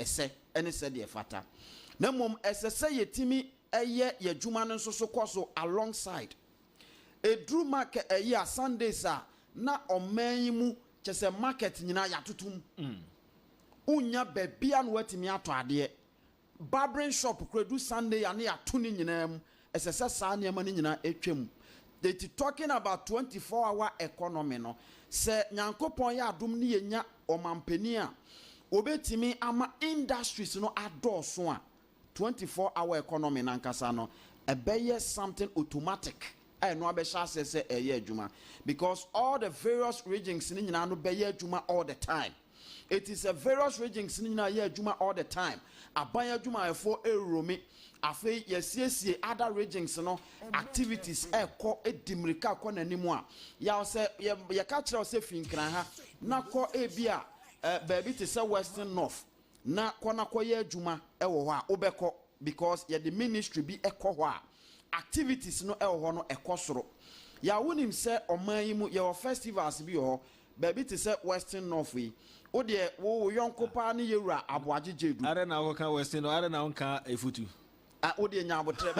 ese ene se de fata na mom ese se yetimi eye yadwuma no nso so koso alongside edru market eye Sundays a na oman mu chese market nyina yatotum unya bebia no watimi ato ade barbering shop kredu Sunday ya na yato ni nyina mu ese se sa na ma ni nyina etwam. They talking about 24-hour economy no se nyankopon ya adom ni yenya omampani a obetimi ama industries no adoso a 24-hour economy nankasa no ebeye something automatic no abesha se eye adwuma because all the various regions ni nyina no beye adwuma all the time. It is a various regions ni nyina ye adwuma all the time. Aban adwuma efo erome afi yesiesie other regions no activities ekọ edimrika kọ nanimu a ya se ye ka kire se finkran ha na kọ ebia baby to say western north na kọ na kọ ye adwuma ewo ho a obekọ because ye the ministry bi ekọ ho a activities no ewo ho no ekọ soro ya wonim se oman yi mu ye festivals bi ho baby to say western north yi o de wo yonko pa ne yewura aboajejedu are na wo kan western are na wo kan efutu Odi Nyabotre.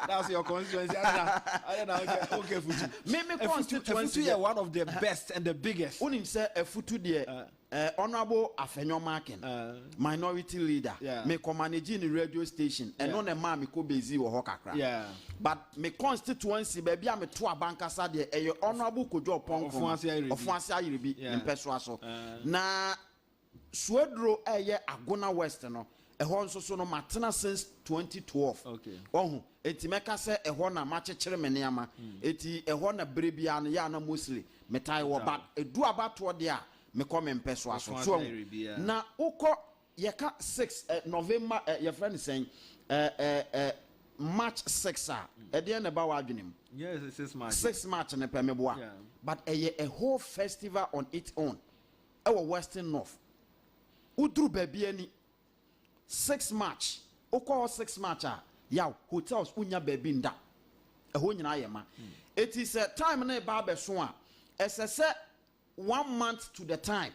That's your constituency. I don't know. Okay, Futu. Me constituency is one of the best and the biggest. Unim say a Futu there. Honorable Afenyo Marken, minority leader. Me co-manage in the radio station. And on a man me ko busy or hokakra. Yeah. But me constituency baby I'm a two banka sa there. A honorable Kojo Pong of Fancy Iribi in Peswaso. Na Swedro Agona Western. A horn so no matana since 2012. Okay. Oh, etimeka se a horna match cheremeniama. Eti a horna brebian yana mostly. Metai wa but a do about what dia me come in peswaso. So na uko yeka 6 November your friend is saying March 6 at the end about wadjunim. Yes, it's 6 March. 6 March and a pemeboa. But a whole festival on its own. Our Western North. Udru baby any 6 March, oko 6 March yaw hotels unya baby nda eho nyina yema. It is a time na ba be so a esese 1 month to the time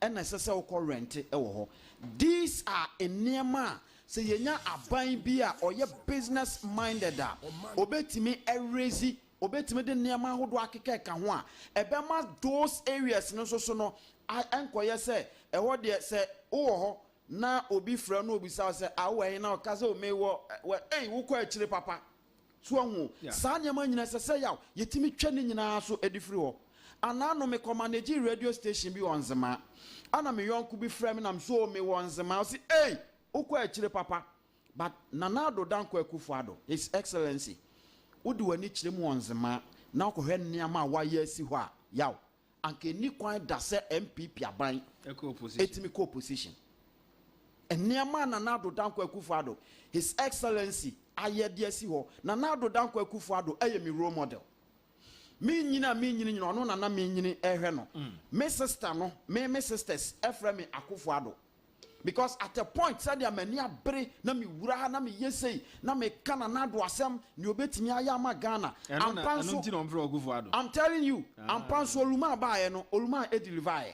and esese oko rent ewo ho. These are enema se yenya aban bi a oye business minded a obetimi erezi obetimi de nema hodo akeka ka ho a ebema those areas no so no enkoye se eho de se wo ho na obi fra no obi sa se awen na okaze o mewo wo kwa akire papa so hu sa nyama nyina se yaw yetimi twani nyina so edifri ho ana no me manage radio station bi onzema ana me yonku bi fra me nam so o me wonzema o si wo kwa akire papa but nanado danko akufuado his excellency wodi wani kire mu onzema na ko hwe nneama a waye asi ho a yaw anke ni kwan da se MPP aban etimi ko opposition. And Niama Nanado Danko Akufo-Addo, His Excellency Ayediasi ho Nanado Danko Akufo-Addo mi role model. Me nyina no na me nyini ehwe no. Me sister no, me sisters Efremi Akufo-Addo. Because at a point said ya mani abere na me wura na me yesei na me kana Nanado asem ni obetimi aya ma Ghana. I'm telling you, ampanso oluma ba no, oluma e deliver.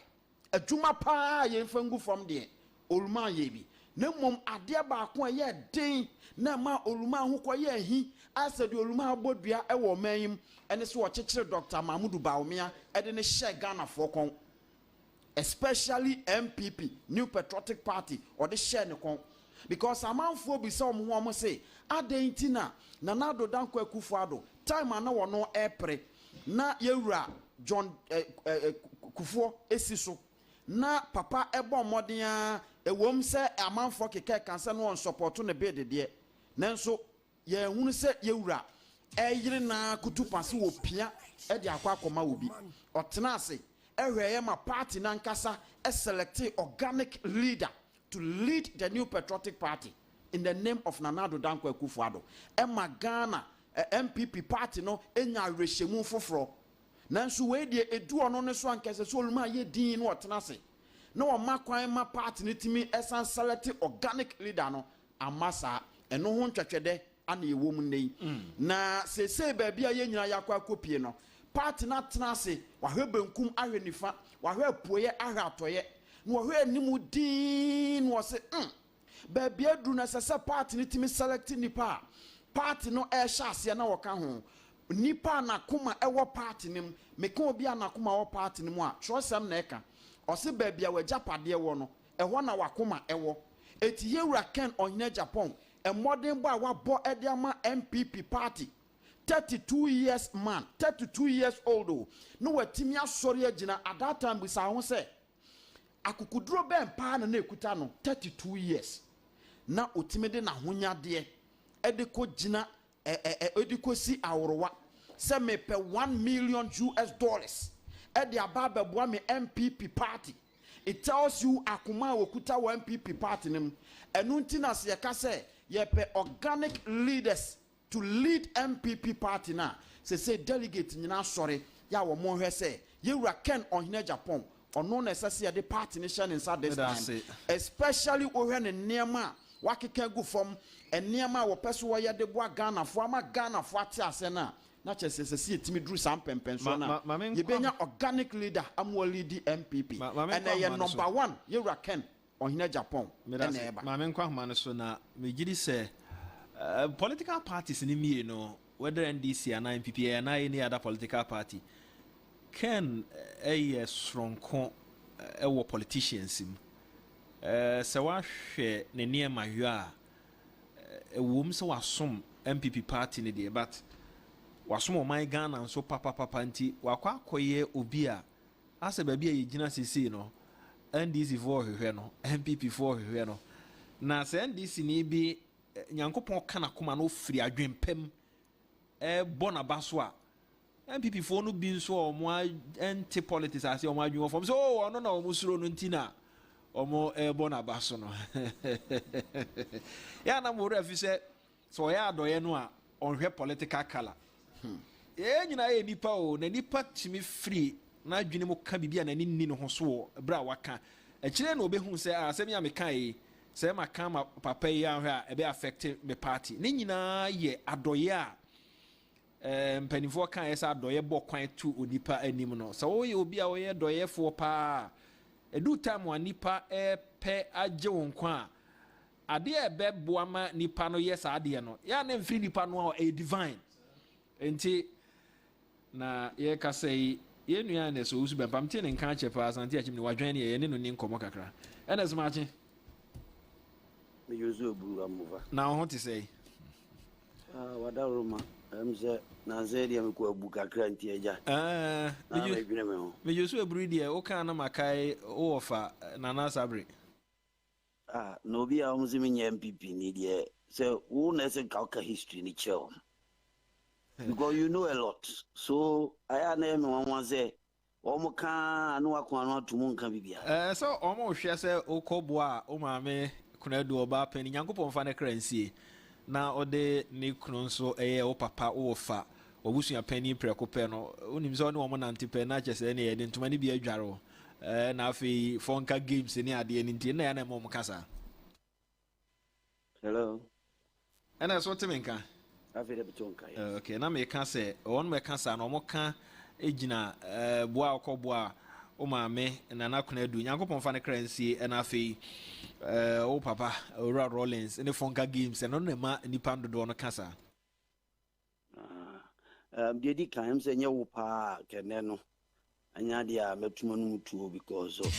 Adwuma pa ye mfangu from there. Oluma yebi na mom ade ba ko ye den na ma oluma ho ko ye hi asedi oluma abodua e wo manyim ene so wo kekere Dr. Mahmudu Bawumia e de ne share Ghana for kon especially MPP New Patriotic Party or the share ne kon because amanfo bi se omo say adentina na Nado Danko Akufo-Addo time na wo no epre na yewura John Kufuor esiso na papa ebo modern ewom se amanfo keke kansa no on support no bid de nanso ye hunu se yewura eyire na kutupase wo pia e de akwa akoma obi otena ase ehweye ma party na nkasa e select organic leader to lead the New Patriotic Party in the name of Nanado Danko Akufo-Addo e magana MPP party no enya rehemu foforo nanso we de edu ono ne so ankese so oluma ye din no otena ase no makwan ma party ne timi esan select organic leader no amasa eno ho ntwetwede ana ewom nei na sese ba bia ye nyina yakwa kopie no party na tena ase wahwe benkum ahwe nifa wahwe apoye ahwe atoye no hwe animu din no se baby adru na sese party ni timi select nipa party no e hye ase na woka ho nipa na kuma ewo party nim meka obi anakoma wo party nim a trosem na eka ose baby a wajapade wo no eho na wakoma ewo eti yewura Ken Ohene Japan a modern boy wabo ediama MPP party 32 years man 32 years old no watimi asori agina at that time we sa ho say akukuduro ben pa na ekuta no 32 years na otimi de na honyade ediko gina ediko si aworowa se me pe $1 million edi ababa boa me MPP party. It tells you akuma wokuta wa MPP party nim enunti na se yeka se ye pe organic leaders to lead MPP party na say delegate nyina sori ya wo mo hwe se yewura Ken Ohene Japan ono na sese de party nation inside this time especially ohwe ne niema wakeka gu from eniema wo peso wo ye de boa Ghana fo ama Ghana fo ate ase na chese sese etimi duru sam pempenso na ye benya organic leader amwo lead MPP and ye number 1 yewura Ken Ohene Japan mame nkwa homa no so na megidi se political parties ni mie no whether NDC and MPP and any other political party can a strong politicians se wa hwe ne niema hwe a ewom se wasom MPP party ne de but wasom o my Ghana so papa nti wakwa koye obi a ase ba bia yegina sisi no NDC for hwe no MPP for hwe no na se NDC ni bi nyankopon kana koma no firi adwempem bona baso a MPP for no bi nso o mo anti politics ase o mo adwen fom so o no na o mo suro no ntina o mo bona baso no ya na mo refi se so ya adoye no a on hwe political color nyina ye nipa o na nipa timi free na adwene mo ka bibia na ni no ho so bra waka kire na obehu se asem ya meka yi se ma ka ma papa yi ahwe a ebe affect me party ne nyina ye adoye a mpanifo kan esa adoye bo kwan tu onipa anim no so wo ye obi a wo ye doye fo pa edu time wa nipa pe agye won kwa ade ebe boama nipa no yes ade no ya na mfiri nipa no a divine enti na ye ka say ye nua na so usu bempam tie ne nka chepa asante achim ne wadwan ne ye ne no ni nkomo kakra ena smache me yuzu oburu amova na ho te say wada roma mze na zedi amku abu kakra nti eja me yuzu oburu die o kan na makai o ofa na na sabre no bi a umzi menye MPP ni die so who na se ka history ni cheo because you know a lot so I na me wan say omo kan anu akon anu atumu nkan bibia so omo hwe se okobo a o ma me kuna du oba pani nyankopon fa na kransie na ode ne kunu nso o papa o fa obusua pani preko pe no onim so ne omo nante pe na chese ne ye de ntuma ne bi adwaro na afi fonka games ni ade ni ntie na ya na mo kasa hello ana so temenka afi de betonka okay na me ka se on me kasa na omo ka ejina boa okoboa o ma me na na kuna du nyankopon fa ne kransie na afi o papa Ora Rollins ne fonka games no na ma nipa ndo no kasa dedi kan se nye wo pa kene no anya dia metuma no mutuo because of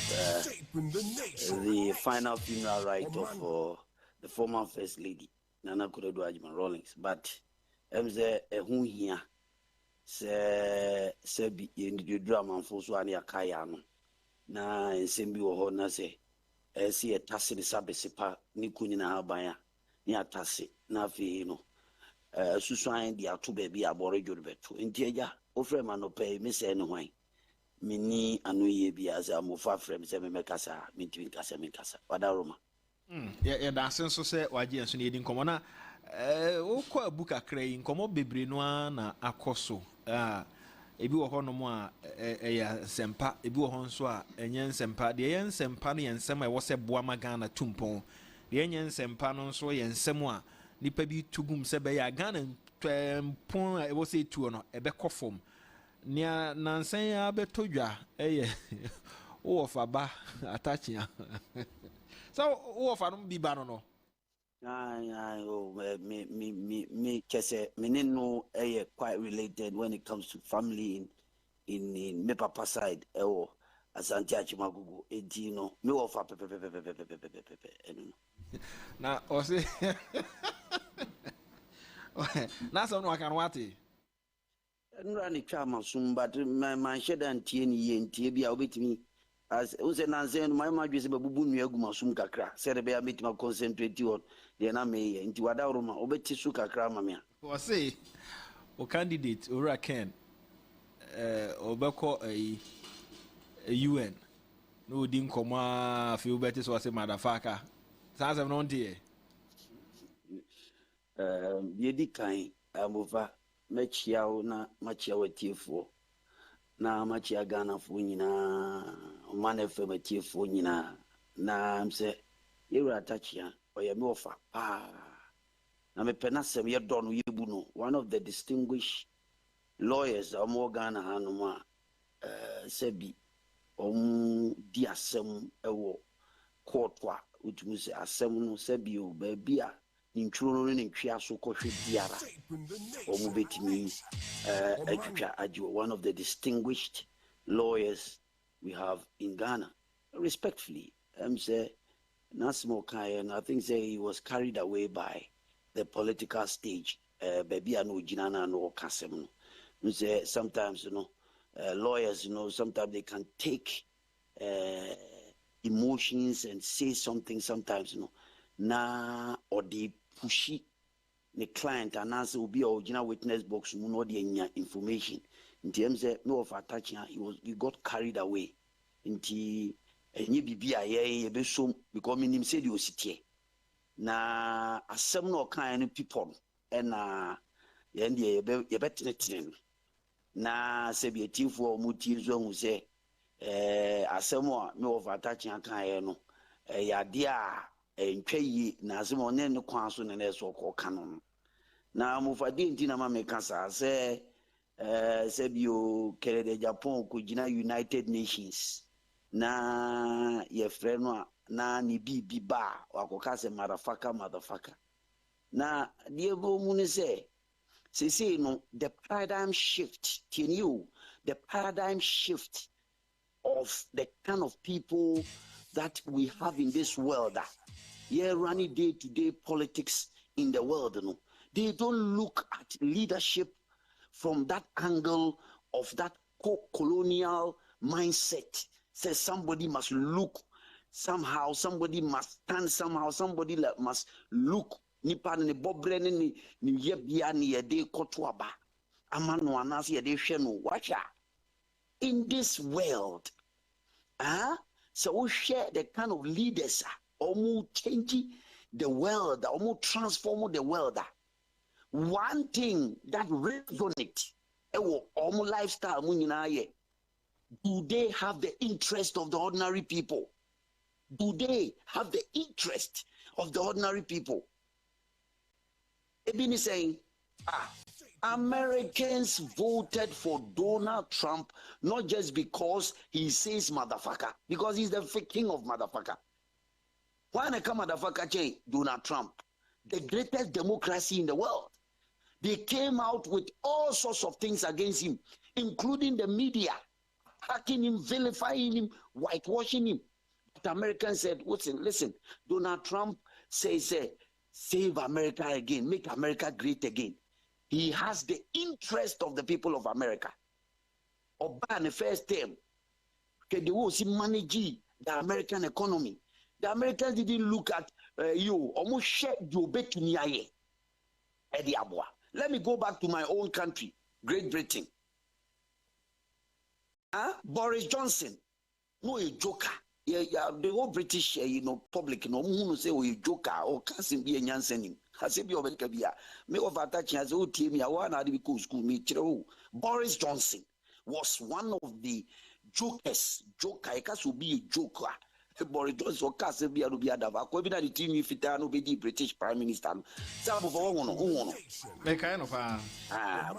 the final funeral rite of the former first lady Nana Kuredu Ajman Rawlings but emze ehu hia se bi ndi drama mfo so ani akaya no na ensembi wo ho na se si etase de sabesepa ni kunyina habanya ni atase na afi no susuan di ato ba bi abore jorubeto nti eja ofre ma no pay me se ne hwan mini anu ye bi aza mo fa frem se me mekasa minti kasa wadaroma ya da senso se waje enso ne edi nkomo na okọ abuka krai nkomo bebre no na akoso ebi wo ho no mo a ya sempa ebi wo ho nso a enye sempa de ye sempa no ye nsem a wo se boa magana tumpon de enye sempa no nso ye nsem a nipa bi tugum se be ya Ghana pon a wo se tuo no ebe kofom nia nansen ya betodwa who of a bar attaching. So, who of an be banano? Me, Kese, me no quite related when it comes to family in me papa side. Asante Achimagugu, Edino, me offer pepe. Now, or say, now some no can what it. Nrani chama sum, but my shed and TNE and TB with me. As Use Nansen, my mother is a babu nuguma sum kakra, said a bear meet my concentrate on the enemy into Wadaruma, Obeti Suka Kramamia. Or say, or candidate, or I can, or Bako a UN. No dim coma, few better was a motherfucker. Sounds of non dear. Yedi kind, I'm over Machia na Machia with Tifo. Na Machia Ghana for Omanfm Tifo na I'm say, you're a touchia or your mofa. Na me penasem ye don yebuno, one of the distinguished lawyers of Ghana Hanuma Sebi di asem ewo court which was asem no Sebi o babia ntwuro no ntwia so kohwe diara betimi atwitwa ajo, one of the distinguished lawyers we have in Ghana. Respectfully, say Nasmo Kayen, I think say he was carried away by the political stage. Baby no jinana no kasem no. Say sometimes lawyers, sometimes they can take emotions and say something sometimes, na or they pushy the client and answer will be original witness box, no the information. In terms of no of attaching, he got carried away into any BBI because him said you sit here. Na asem no kind of people and you better na sebi etifo mutilzo hu se asemo no of attaching kan no yade a ntwayi na asemo ne ne kwan so ne so ko kanon na mufadi ntina ma me kasa se sebi o kere de Japan ko gina United Nations na ye freno na ni bibi ba wakoka se motherfucker na die bo mu ne se say no, the paradigm shift, the paradigm shift of the kind of people that we have in this world. Running day-to-day politics in the world. They don't look at leadership from that angle of that colonial mindset. Says somebody must look somehow, somebody must stand somehow, somebody must look nipa ne bobre ne yebia ne yede kotoaba amano anas yede hwe no wacha in this world. So we share the kind of leaders omu change the world, omu transform the world. One thing that resonates omu lifestyle mu nyina ye, do they have the interest of the ordinary people? Do they have the interest of the ordinary people? Ebini saying, Americans voted for Donald Trump not just because he says motherfucker, because he's the king of motherfucker. Why not come motherfucker Donald Trump, the greatest democracy in the world? They came out with all sorts of things against him, including the media, attacking him, vilifying him, whitewashing him. But Americans said, listen, Donald Trump says, save America again, make America great again. He has the interest of the people of America. Obama, the first term, they will see manage the American economy. The Americans didn't look at you, almost share your bet to me. Let me go back to my own country, Great Britain. Boris Johnson, no a joker. Yeah, the whole British, public, who say we joker or can't be a nyansening. Has it be over Kabia? Me of attaching as old team, I want to be school me. Boris Johnson was one of the jokers. Joker, I can't be a joker. Boris Johnson can't be a Rubiadava. Combina the team if it are be British Prime Minister. Some of all,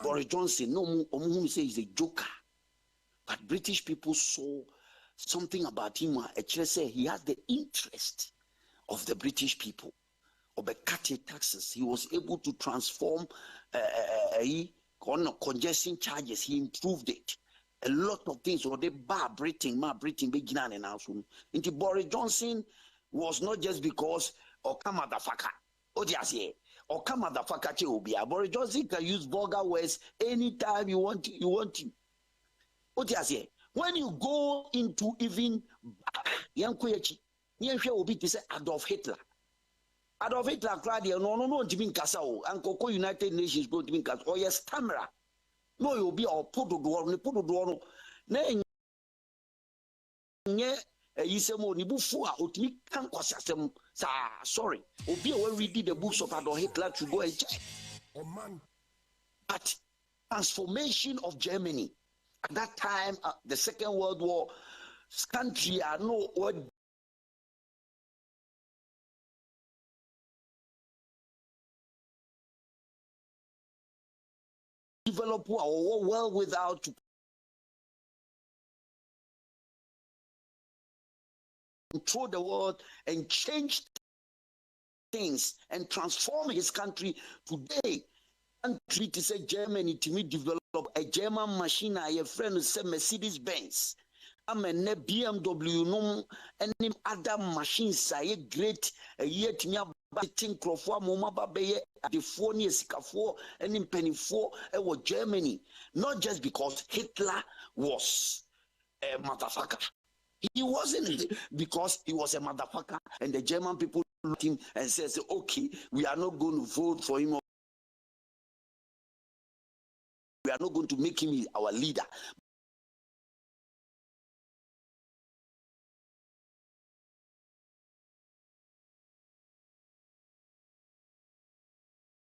Boris Johnson, no, who say he's a joker. But British people saw something about him. Actually, say he has the interest of the British people. Or by cutting taxes, he was able to transform congestion charges. He improved it. A lot of things. Or they Britain, beginning and also. Into Boris Johnson was not just because come motherfucker. Oh yes, yeah. Or come motherfucker Obia. Boris Johnson can use vulgar words anytime you want to. Oh yes, yeah. When you go into even Yankuyachi, Yansha will be to say Adolf Hitler. Adolf Hitler cried here, no, Jimmy Casao, and Coco United Nations go to Jimmy Casao, or yes, Tamara. No, you'll be our put to do. Nay, Yisemo, Nibufua, Otimi can't question. Sorry, Obi already read the books of Adolf Hitler to go and check. But transformation of Germany at that time, the Second World War, country are no what. Develop well without control the world and change things and transform his country today. Country to say Germany to me develop a German machine. I have friend say Mercedes Benz. I'm a BMW no any other machines. I great a year to me about Crawford Moma Babe the 4 years and in penny 4 was Germany. Not just because Hitler was a motherfucker. He wasn't because he was a motherfucker and the German people looked at him and says, okay, we are not going to vote for him. We are not going to make him our leader.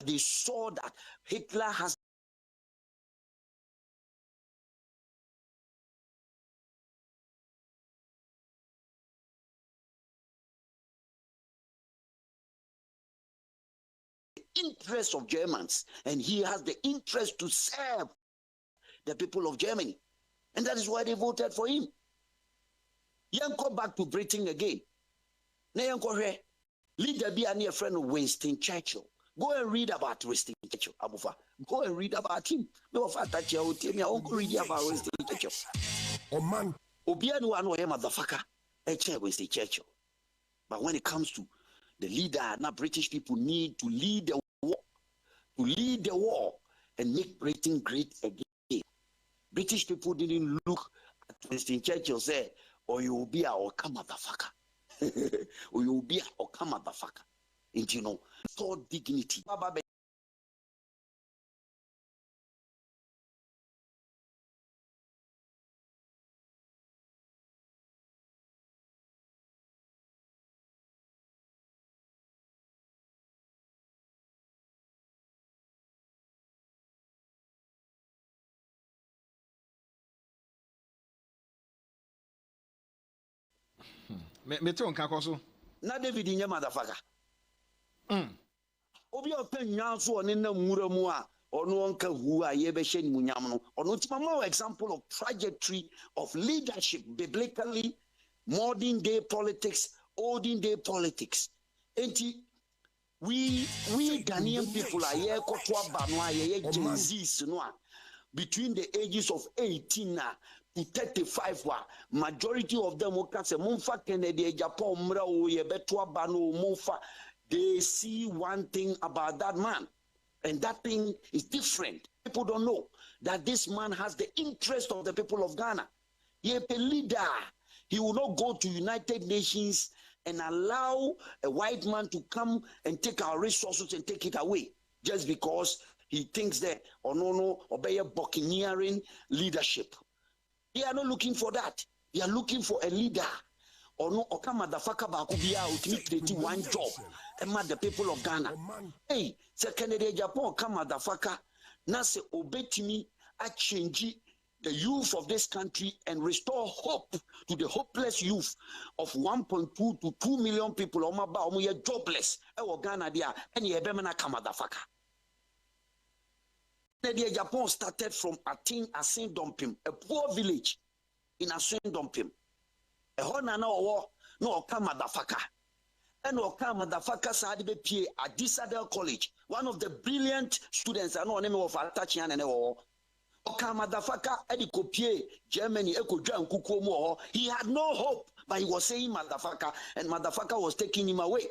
They saw that Hitler has the interest of Germans and he has the interest to serve the people of Germany. And that is why they voted for him. Yanko back to Britain again. Now Yanko here, leader be a near friend of Winston Churchill. Go and read about Winston Churchill, Abufa. Go and read about him. No fact that you tell me, I won't read about Winston Churchill. Oh man, Obiano, I know him, motherfucker. I chair Winston Churchill. But when it comes to the leader, now British people need to lead the war, and make Britain great again. British people didn't look at Winston Churchill say, or you will be our come motherfucker, or you will be our come motherfucker. And you know, for dignity. Me too nka so. Na David nye motherfucker. Obi open nyanso oni na nwura mu a ono onka hu a ye be hye ni munyam no. Ono ti ma example of trajectory of leadership biblically, modern day politics, olden day politics. Enti we Ghanaian people are here koto aba no a ye Gen Zs no a between the ages of 18 to 35 majority of them will say Mumfa Kennedy Japan mra o ye beto aba no Mumfa. They see one thing about that man, and that thing is different. People don't know that this man has the interest of the people of Ghana. He is a leader. He will not go to United Nations and allow a white man to come and take our resources and take it away just because he thinks that obey a buccaneering leadership. They are not looking for that. They are looking for a leader. Or no, or come motherfucker back be out to one job and the people of Ghana. Hey, second day Japan come motherfucker. Now say obey me, I change the youth of this country and restore hope to the hopeless youth of 1.2 to 2 million people. Jobless. Ghana there and ye bemana come motherfucker. Japan started from Asin Dumpim, a poor village in Asin Dumpim. hona na owo na oka motherfucker and oka motherfucker sade be pie at Disadel College, one of the brilliant students I know name of Atachian and oka motherfucker edikopie Germany ekodwa nkukuo mu he had no hope, but he was saying motherfucker, and motherfucker was taking him away.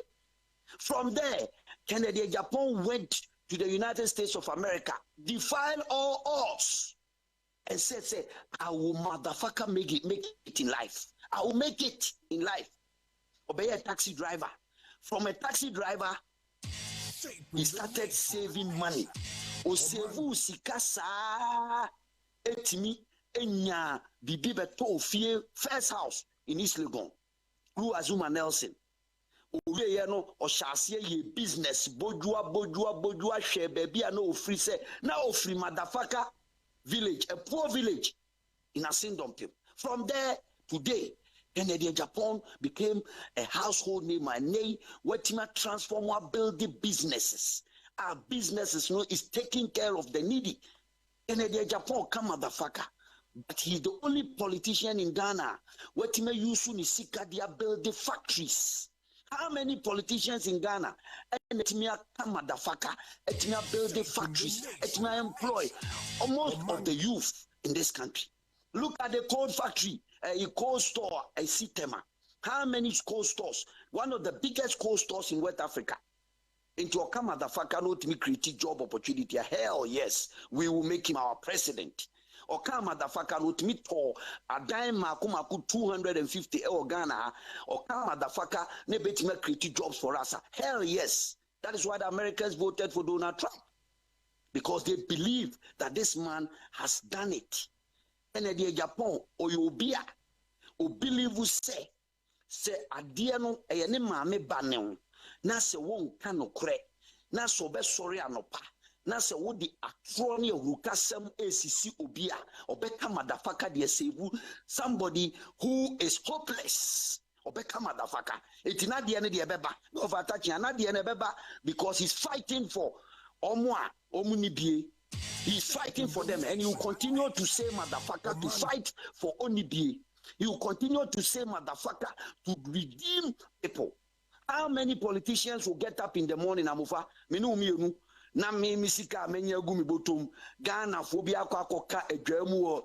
From there, Kennedy Japan went to the United States of America, defied all odds, and said, I will motherfucker make it in life. I will make it in life. Obey a taxi driver. From a taxi driver, he started saving money. Osevu sikasa etimi enya bibi beto fie first house in East Legon. Who Azuma Nelson. Owe ye no oshase ye business bojua share baby no free say now free motherfucker village, a poor village in Asindom. From there today, Kennedy Japan became a household name. My name, what transform our building businesses. Our businesses, is taking care of the needy. Kennedy Japan come motherfucker. But he's the only politician in Ghana. What use Nisika they build the factories. How many politicians in Ghana and come motherfucker, build the factories, employ almost of the youth in this country. Look at the coal factory, a coal store, a Sitema. How many coal stores? One of the biggest coal stores in West Africa. Into a motherfucker, not me create job opportunity. Hell yes, we will make him our president. Or come motherfucker not me to a dime maku 250 Ghana. Or come motherfucker ne bet me create jobs for us. Hell yes. That is why the Americans voted for Donald Trump. Because they believe that this man has done it. And the Japan or you be o believe you say adeɛ no ɛyɛ ne maame ba ne ho na sɛ wonka nokorɛ na sɛ ɔbɛsɔre anɔpa na sɛ wode atorɔ ne ahurukasɛm esisi obi a ɔbɛka madafaka deɛ sɛwu somebody who is hopeless ɔbɛka madafaka eti na deɛ ne deɛ bɛba na ɔfa atachia na deɛ ne bɛba because he's fighting for ɔmo a ɔmo ni bie. He's fighting for them, and you continue to say motherfucker to fight for onibie. You continue to say motherfucker to redeem people. How many politicians will get up in the morning, Amufa? Minu na me misika menya gumi botom Ghana phobia akoka adwamu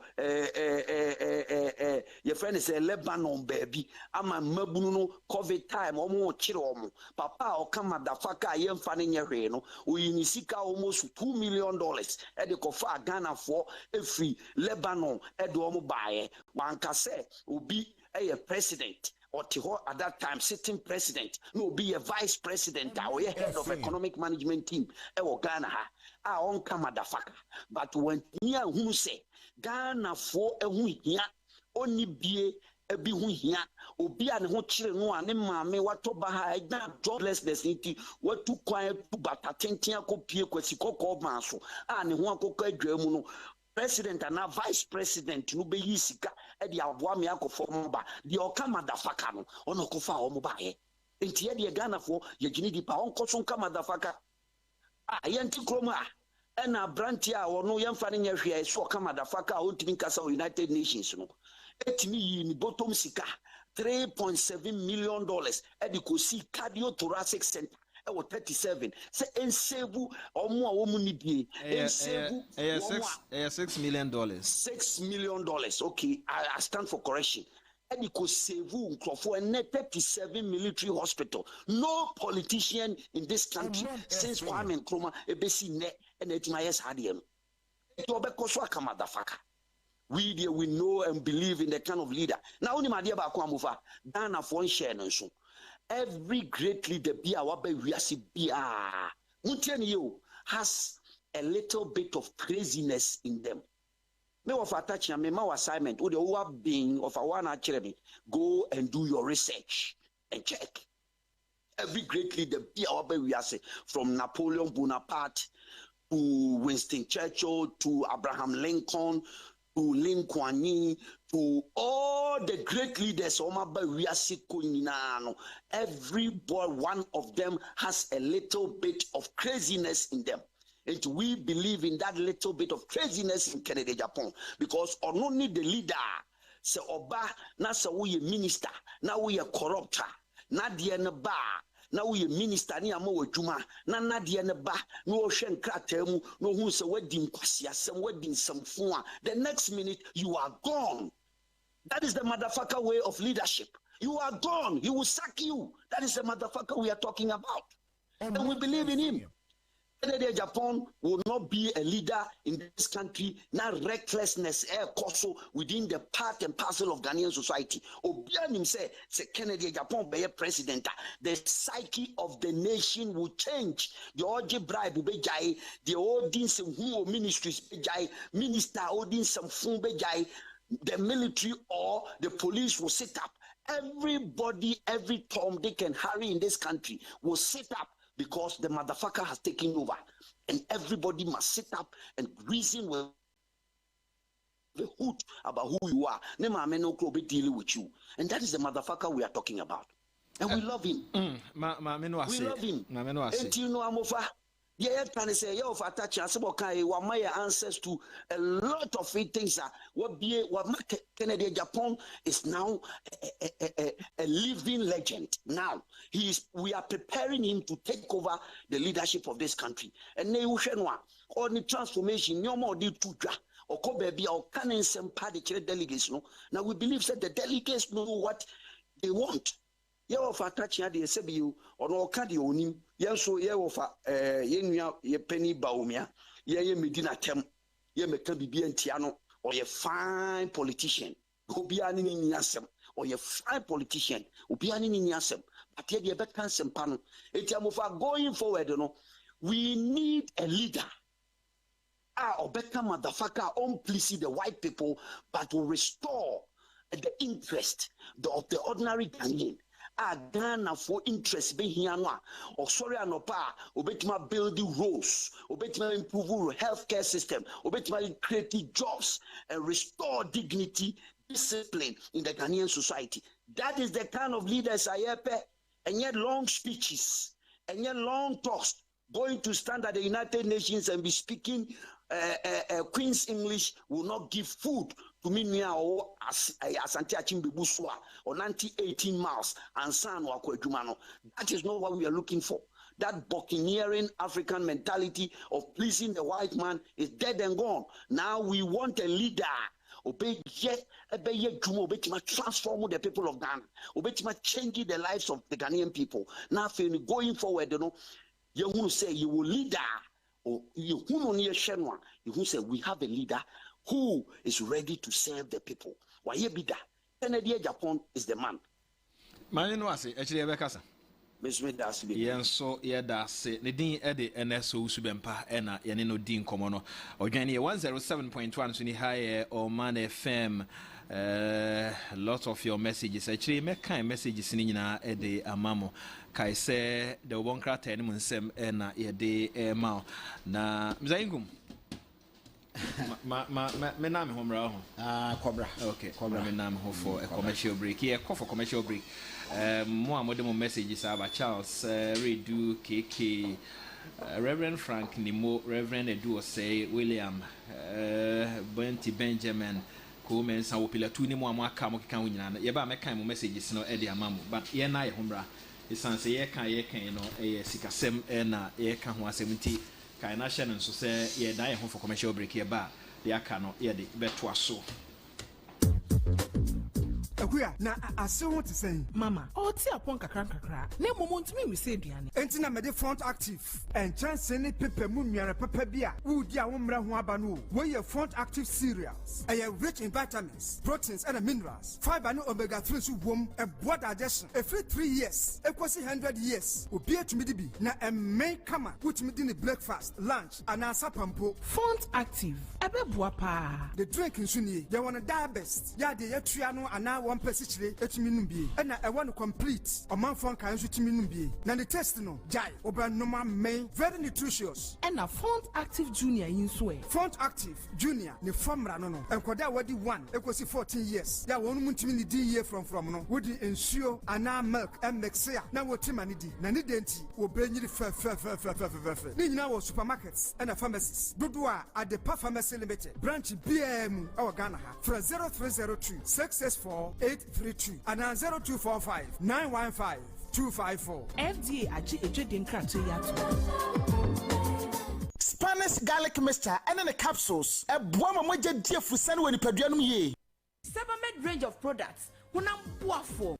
your friend is a Lebanon baby ama mabunu no COVID time omo kire omo papa o kama dafaka yemfa ne nyehwe no oyinisika almost $2 million e de kofa Ghana for every Lebanon e do omo baaye wanka se obi a president or at that time sitting president no be a vice president or head of economic management team Ghana on Kamadafaka. But when near who say Ghana for a huya only be a be huya or be an hot children one and mammy what to buy joblessness what to quiet but attention copy kwesiko maso and one coca germuno president and now vice president no be yisika e di aboa me akofo ba di okama dafaka no ono kofa o mo ba ye enti ye di Ghana fo ye gini di pa onko so nkama dafaka ye nti kroma e na branch a wono ye mfa ne nyahwe so okama dafaka o ntimi kasa United Nations no etimi yi ni bottom sika $3.7 million e di ko si cardiothoracic center 37 say ensevu omo a womu ni bie ensevu $6 million. $6 million. Okay, I stand for correction. And could save for a 37 military hospital. No politician in this country since Kwame Nkrumah ebesi ne and it my yes hadiem. We know and believe in the kind of leader. Now only my dear Bakwamufa, Ghana for share and so. Every great leader be our baby has a little bit of craziness in them. Me of attaching me my assignment or the whole being of a one actually go and do your research and check. Every great leader be our baby from Napoleon Bonaparte to Winston Churchill to Abraham Lincoln to Lin Kuan Yew, to all the great leaders, every one of them has a little bit of craziness in them. And we believe in that little bit of craziness in Canada, Japan, because only the leader se oba na se wo ye minister na wo ye corrupter na de ne ba na wo ye minister ne ama wadwuma na de ne ba na wo hwe nkrata mu no hu se wadi nkwasi asem wadi nsamfo a the next minute you are gone. That is the motherfucker way of leadership. You are gone. He will sack you. That is the motherfucker we are talking about. And we believe in him. Kennedy Japan will not be a leader in this country. Now recklessness, also within the part and parcel of Ghanaian society. Obianim say Kennedy Japan be a president. The psyche of the nation will change. The OJ bribe be jai. The audience who ministries be jai. Minister audience some be jai. The military or the police will sit up. Everybody, every Tom, Dick, and Harry in this country will sit up. Because the motherfucker has taken over. And everybody must sit up and reason with the hood about who you are. No be dealing with you. And that is the motherfucker we are talking about. And we love him. We love him. And you know, I'm over. Yeah, can say, yeah, of attach and what my answers to a lot of things are what Kennedy Japan is now a living legend. Now we are preparing him to take over the leadership of this country. And all the transformation, no more due to or baby or can some party delegates. No, now we believe that the delegates know what they want. Yeah, of attaching at the SBU or no cardio onim. Yeah, so yeah, of ye penny baumia, ye medina tem, ye mekabi tiano, or ye fine politician, who be an in yasem, or ye fine politician, who be an in yasem, but yet ye bet some panel. Going forward, you know, we need a leader. Or better motherfucker, please the white people, but to restore the interest of the ordinary Ghanaian. Ghana for interest be here now. Or sorry, anopa, obetima building roads, obetima improve healthcare system, obetima create jobs and restore dignity, discipline in the Ghanaian society. That is the kind of leaders I have, and yet long speeches, and yet long talks, going to stand at the United Nations and be speaking Queen's English will not give food to me or Asante Achimbe Buswa or 18 miles and San Wakwejumano. That is not what we are looking for. That buccaneering African mentality of pleasing the white man is dead and gone. Now we want a leader. Transform the people of Ghana. Changing the lives of the Ghanaian people. Now going forward, you know, you want to say you will leader. Or you who say we have a leader who is ready to serve the people. Why you be that? Kennedy Japan is the man. Man, no, I say actually, Rebecca. Miss me that's me. Yeah, so yeah, that's it. The Dean Eddie NSO Subempa Ena Yanino Dean Comono. Organic 107.1 Sunny High Omanfm. Lot of your messages. Actually, make kind messages in Eddie Amamo. Kai say the one crater and Munsem Ena Yede Mao. Na Mzaingum. My name home round. Cobra. Okay, Cobra. My name for a commercial break. Here, call for commercial break. More modern messages about Charles, Redu, KK, Reverend Frank Nimo, Reverend Edu say William, Benty Benjamin, Coleman, Sawpila, two Nimo, Maka, Kawina. Yaba make kind of messages no Eddie Amamu, but Yenai Hombra. It's answer ye can you know a sikasem and ye can 170. Kaina Shannon so say ye die home for commercial break here bar. The Akano, ye the better so. Na I still want to say, Mama, oh, tea upon kakra. No moment me we say, Diane. Entina made front active and chance any pepper moon yara pepper beer. Would ya umra huabanu? Where your front active cereals? I am rich in vitamins, proteins, and minerals. Fiber no omega 3 soup womb and blood digestion. Every 3 years, equals 100 years. Will be to me be na a main kama put me in the breakfast, lunch, and answer pampo. Front active. Ebe buapa. The drink in Sunni, they want to die best. Ya de triano and now 1 pesichire etimi num bie e na e wa no complete Omanfm kan so timi num bie na the test no jai oba normal main very nutritious ɛna Font Active Junior yi nso ɛ Font Active Junior ne formula no enkoda wadi 1 ekosi 14 years ya wonu muntimi ni di year from no wodi ensuo ana milk mxia na wotima ni di na ni denti obenyiri fe ni nyina wo supermarkets and pharmacies dodo a Adepa Pharmacy Limited branch BM our Ghana ha from 0302 664 832 and 0245 915 254 FDA aji ejede nkrato yato Spanish garlic mixture and the capsules a boama moja dia fusani when peduanum ye Sebamed range of products hunam boafo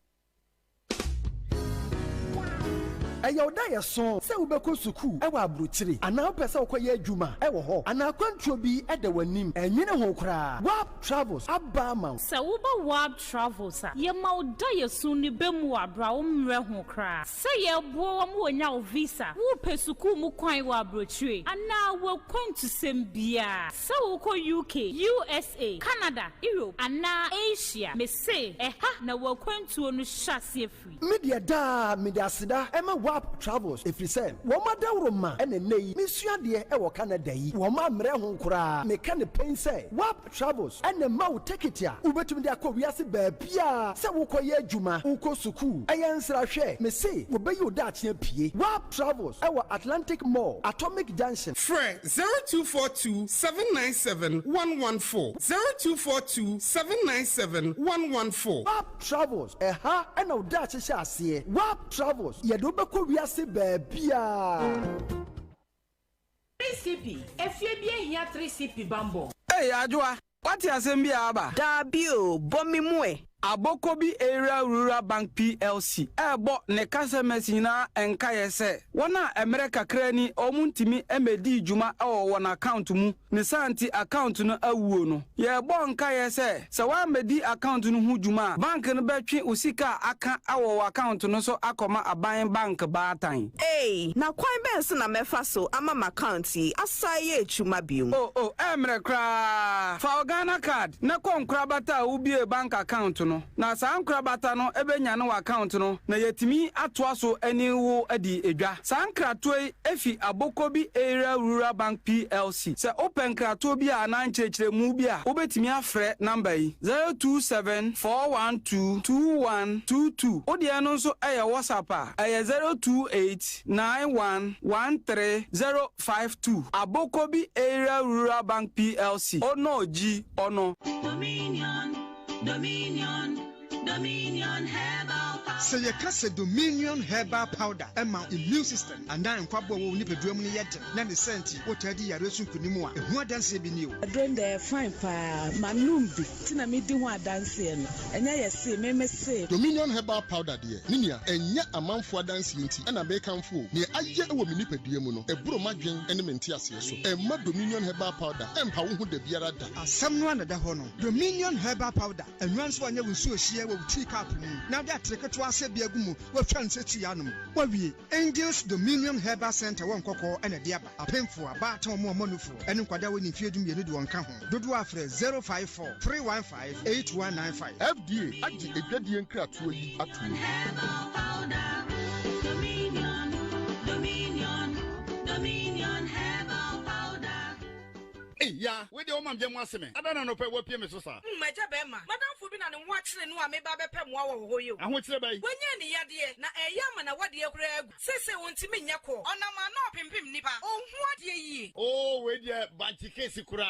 Ayo da ya so se ubeko suku e wa abrochire ana pese okoye adwuma e wo ho ana kwantuo bi e da wanim enwene ho kra Wap Travels abama se wo ba Wap Travels a ye ma oda ye su ni bemu abra wo mre ho kra se ye bo wo wonya o visa wo pesuku mu kwan wa abrochire ana wo kwantu sembia se wo ko UK USA Canada Europe ana Asia me se ha na wo kwantuo no hyase free media asida e ma Wap Travels if you say woma dawroma ene nei misua de e wo Canada yi woma mre ho kura me ka ne pen say Wap Travels ene ma wo ticket a ubetumi de akọ wiase ba bia se wo koye adwuma wo ko suku ensra hwe me say wo be yo da achia pie Wap Travels e wo Atlantic Mall Atomic Junction Fred 0242 797 114 0242 797 114 Wap Travels ha ena wo da achia ase Wap Travels ye do be ko wiase ba bia 3CP efie bi ehia 3CP bambo Hey Ajua, what you assemble aba? Dabio, bomi mwe. Abokobi Area Rural Bank PLC. Ebo ne customers nyina enka yese. Wana America krani omuntimi emedi juma wana account mu. Ne santi account no awuo no. Ye bo nka yese. Se wa medi account no hu juma. Bank no betwe usika aka account no so akoma aban bank baatan. Hey, na kwan ben so na mefa so ama account yi asaye echuma biom. Oh, emre kra. Fa Ghana card. Na konkra bata ubie bank account no. Na sankra bata no ebenya no account no na yetimi atoa so ani wo adi edwa sankra toy efi Abokobi Area Rural Bank PLC se open krato bi a na nkyekire mu bi a obetimi afre number yi 0274122122 odi eno nso eye WhatsApp a eye 0289113052 Abokobi Area Rural Bank PLC ono ji ono Dominion Herbal Powder. Say you can say Dominion Herbal Powder. Emma immune system. And now in Kwabo will nip a drum yet. Nan the senti. What I did, I resume Kunimua. And who dance be new. I don't the fine fire. Manumbi. Tina me do one dancing. And I say, me say. Dominion Herbal Powder, dear. Ninia, and yet a man for dancing tea. And a bacon fool. Near I yet a woman nip a diamono. A bro magin and a mentias. So, and my Dominion Herbal Powder. And how would the beer at that? Someone at the honor. Dominion Herbal Powder. And once one you will so share with tea cup. Now that trick to us a biagumu. What chance to Yanum? What we Angels Dominion Herbal Center one cocoa and a diaba. A pen for a baton more money for. And Quada when if you do me one come home. Do 054 315 8195. FDA. I did a gradient crap to you at Dominion Herbal Powder. Hey, yeah, where the woman Jam was me. I don't know what PM so far. My Jabema, Madame Fubina and watching and I may babe pem wow you. I want to say, when you're near, na a yaman, what dear Greg, says I want to mean Yako, on a man up in Pim Nipa. Oh, what ye? Oh, wait, yeah, but the case kura.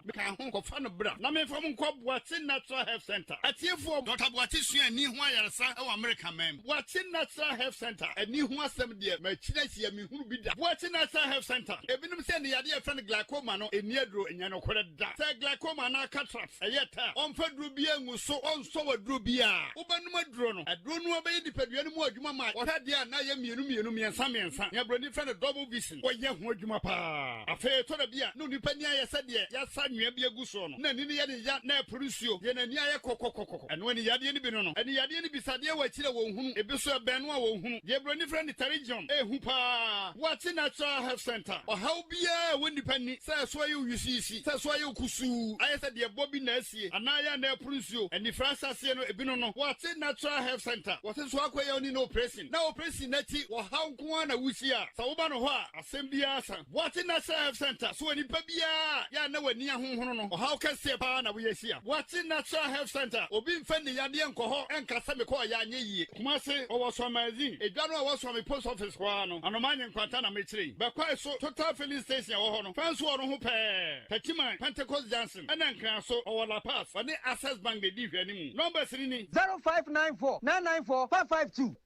Because hunk of fun of bra. Now, me from Cob, what's in Natural Health Center. At your form, not about this year, New Wire, son, our American man. What's in Natural Health Center? And New Wasam, dear, my Chinese, me who be that. What's in Natural Health Center? Even send the idea of glaucoma in Nedro and Yano Coreda. Say glaucoma na cataracts. A yet on Fedrubia was so on so a drubia. Ubanuma drono. A drono obey the Pedriano Juma. What had the Nayam and Sammy and Sam. Your brother friend a double vision. What young Jumapa. A fair Torabia. No Nipania said, yes, son, you be a good son. Nanny Yat ne Purusio. Yenania Coco. And when he had any binono. And he had any beside you, what Chilla won't. A bishop Benoit won't. Your brother friend Tarijon. Eh, Hoopa. What's in Natural Health Center? Or how be a windy penny? Says why you see. That's why you kusu. I said, dear Bobby Nessie, and I am there, Prusio, and if I Sassy no Ebino no. What's in natural health center? What is Wako only no pressing? Now pressing Netty or how Guana Wisia. Saubano Hoa, Assembia. What in natural health center? So any Pabia, ya no near home or how can say Pana we see. What's in natural health center? Or being fending Yandian Coho and Casamiko Yanyi. Kumase or was from my Z. A General was from a post office one and a man in Quantana Mitri. But quite so total filling station or Fans one who pay. Petima, Pentecost Johnson, and then Crasso or La Paz, and the Access Bank they give any. Number 0594 994 552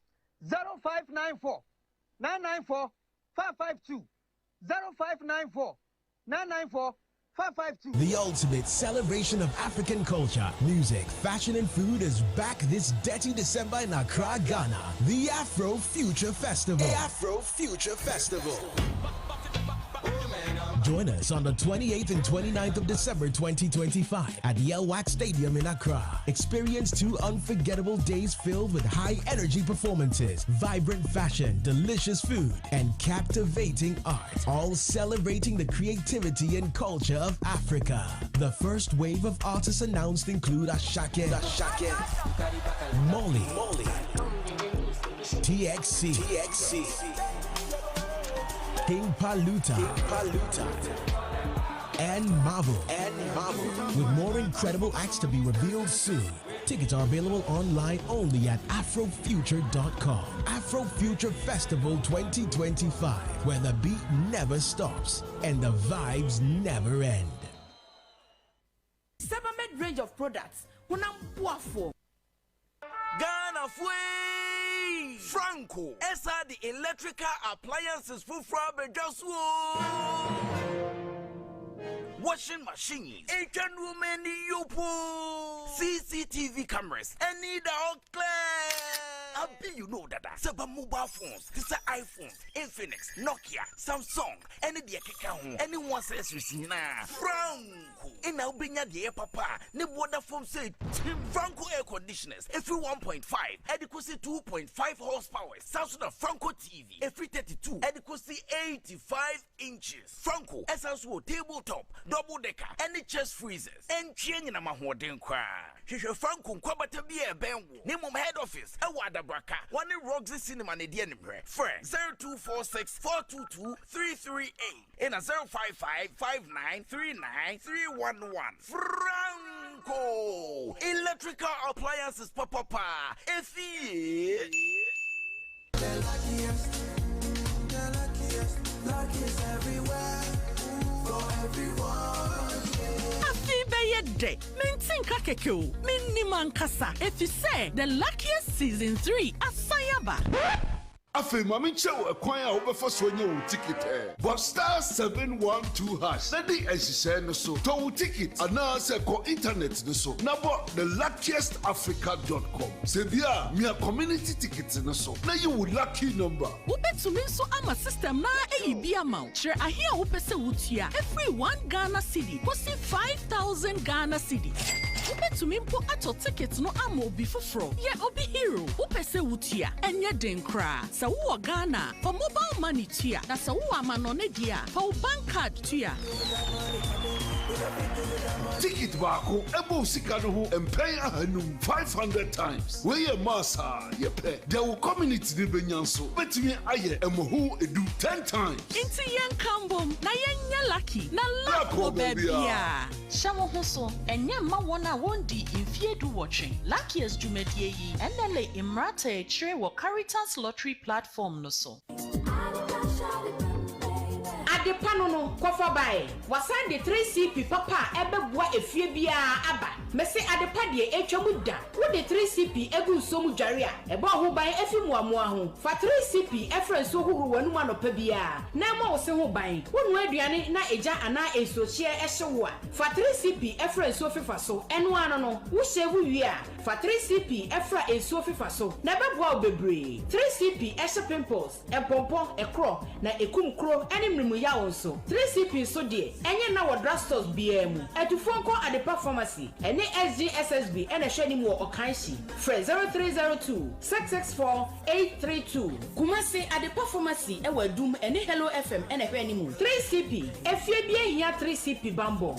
0594 994 552 0594 994 552. The ultimate celebration of African culture, music, fashion, and food is back this dirty December in Accra, Ghana. The Afro Future Festival. Afro Future Festival. Join us on the 28th and 29th of December 2025 at the El Wak Stadium in Accra. Experience 2 unforgettable days filled with high-energy performances, vibrant fashion, delicious food, and captivating art, all celebrating the creativity and culture of Africa. The first wave of artists announced include Ashake, Molly, TXC, King Paluta, and Marvel. With more incredible acts to be revealed soon. Tickets are available online only at afrofuture.com. Afro Future Festival 2025, where the beat never stops and the vibes never end. Sebamed range of products. Ghana Fway! Franco, esa the electrical appliances for Frabejaswo. Washing machines, HN women yopo, CCTV cameras, and need all clear. I bet you know that Seba mobile phones, this are iPhones, Infinix, Nokia, Samsung, any the account, anyone says you see now. Franco, in Albania, the papa, ne water from say Franco air conditioners, every 1.5, adequacy 2.5 horsepower, Samsung Franco TV, every 32, adequacy 85 inches. Franco, essential tabletop, double decker, any chest freezers, and chain in a mahoden cry. Franco, Kwabata be a benwo, name of head office, a water braka, one in Roxy Cinema, ne dear friend 0246 422 338 and a 055 5939 311. Franco, electrical appliances, papa, if he luckiest everywhere for everyone. Day, Mintinka Keko, Miniman Kasa, if you say the luckiest season 3 at Sayaba. Afe mami chew a choir over for swinging ticket. But star 712 hash. Ready as you say no so. To ticket and now say ko internet no so. Now but the luckiestafrica.com. Say bia me a community tickets no so. Now you would lucky number. Ube to mean so ama system na e bi amount. Sure I hear upe se wutia. Every 1 Ghana cedi cost 5,000 Ghana cedi. Ube to mean po ato tickets no amo bi fufro. Ye obi hero. Upe se wutia. Enye denkra. Sa wo Ghana for mobile money tia. Na sa wo amanone dia for bank card tia. Ticket bako ebo sika no ho empay ahanum 500 times. We ye massa ye pay. There will community de benyanso. Betimi aye emohu edu 10 times. Inti yen kambom na yen lucky. Na lako bebia. Shawo hoso enye ma wona wondi infiedu watching. Luckiest jumedie yi enele imrata chire wo Caritas Lottery platform no so. The panono kofa bae wasan de 3CP papa ebebua efie bia aba mese adepa de etwamu da wo de 3CP egu nsomu dware a eba ho ban efi muamoa ho fa 3CP efren so huru wanu anopa bia na ma wo se ho ban wonu aduane na eja ana ensochie ehyewo a fa 3CP efren so fifa so eno ano no wo hyewu wi a fa 3CP efra enso fifa so na bebua obebre 3CP ehye pimples empompo ekro na ekumkro enimrimu ya also 3CP so de enye na wo drugstores biamu atufo at the pharmacy ene SGSSB ene hwani mu okanshi free 0302 664 832 kumase at the pharmacy e wadum ene Hello FM ene hwani mu 3CP efie bia hia 3CP bambo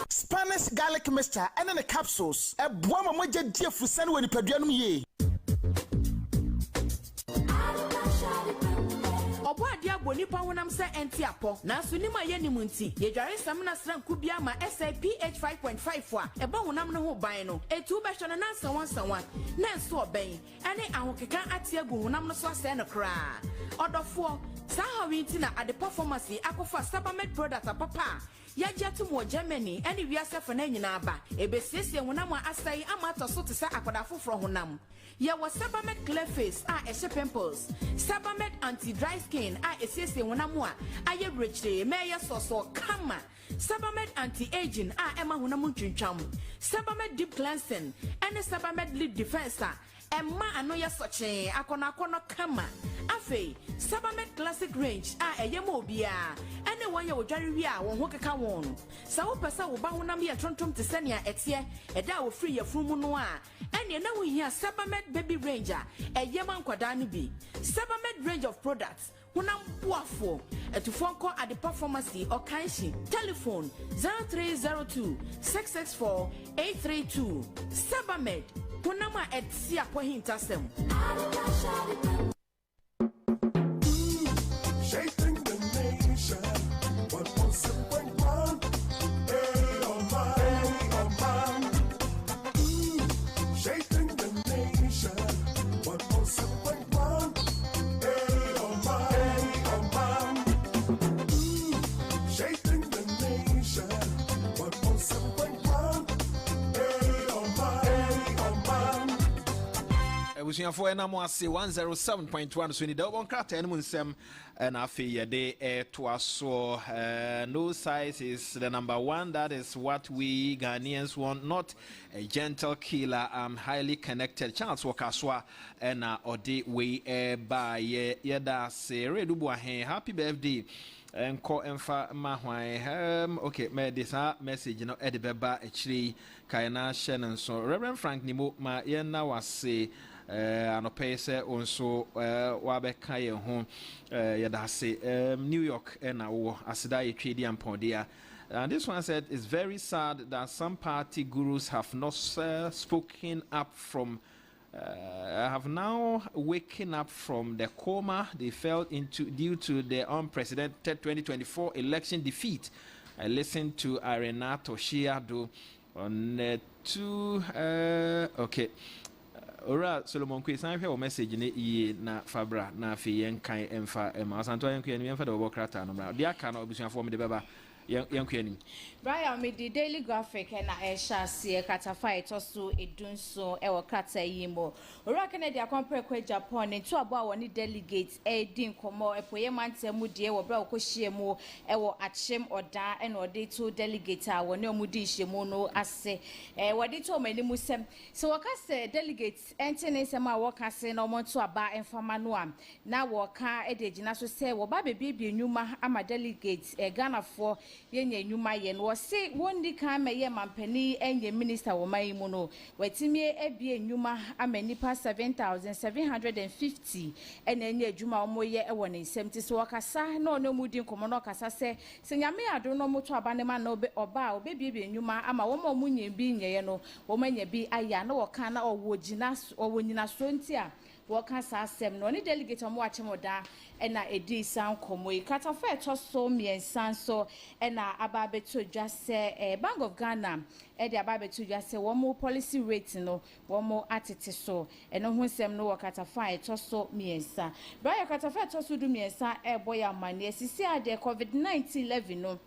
Spanish finest garlic mixture and the capsules. A boa moja dear fusan when you ye. Obadia bonipa wonam se enti apo na so ni ma ye ni munti ye dware sam na sran kubia ma SIPH 5.5 a eba wonam no ho ban no etu be hwe no na sanwan na so oben ene ahokeka ate agu wonam no so ase no kra odofo sa ha wi nti na ade performance akofa Sabamed product papa ya jatu mo Germany ene wiase fa na nyina aba ebesiesie wonam asai amato so te sa akoda foforo honam ya was Sabamed clear face ehye pimples Sabamed anti-dry skin esiesie wonam aye reche meya so kama Sabamed anti-aging ema honam ntwintwam Sabamed deep cleansing ene Sabamed lip defense Emma anoya soche akona kama afe Sabamed classic range eyemo obia ene won ye wodware wi a won ho keka won sa wo pesa wo ba honam ye tontom te senia etie eda wo free ye frumu no ene na wo hia Sabamed baby range eyema nkwada no bi Sabamed range of products honam boafo etufonko at the performance or kanshi telephone 0302 664 832 Sabamed Punama et Sia Pohintasem. Shaping the nation, 107.1. Shaping the nation, 107.1. Shaping the nation, 107.1. Ebusiafo enamo ase 107.1 so ni da won krata enmu nsem na afi ye de to aso no size is the number one. That is what we Ghanaians want, not a gentle killer. I'm highly connected. Chance Wakaswa and ode we by ye da se redu ahen. Happy birthday. Enko emfa mahwan okay me this message no edebeba actually kaina shen so Reverend Frank Nimo ma ye na wase anope se onso wabeka ye ho yada se New York na wo asida ye twedi ampodia. And this one said it's very sad that some party gurus have not spoken up from have now waken up from the coma they fell into due to the unprecedented 2024 election defeat. I listened to Renato Shiado on okay. Ora Solomon Kwe san hwe o message ne yi na Fabra na afi yenkan emfa asanto yenkan ni emfa de obokrata no bra dia aka na obusuafo me de beba yenkan ni Brian me the Daily Graphic na esha se katafa etoso edunso e wo krata yimo ora Kennedy akompre kwa Japan nto abo a woni delegates din komo epoye mantemu de wo bra okohie mu e wo achem oda e na ode to delegate a woni omudi hiemu no ase wodi to manimu sem so wakase delegates entene sem a wakase na omonto aba enfama no am na woka e de gina so se wo ba bebie enwuma ama delegates Ghana for yenya enwuma ye no se wondi kan meye mampani enye minister wo mai mu no watimi ebie enwuma amanipa 7750 ene enye adwuma omoye ewo ne nsem ti so wakasa na ono mudi nkomo no kasa se nyame ado no moto aba ne ma na oba obebie enwuma ama wo ma munye bi nyeye no wo manya bi aya na woka na owo nyina so nti a woka sa asem no ni delegate omo achemoda ena edi san komo ikatafa eto so miensan so ena ababeto dwase Bank of Ghana edi ababeto dwase wo policy rate no wo atete so eno ho nsem no wakatafa eto so miensa bra yakatafa eto so du miensa boya mane sisi ade COVID-19 level no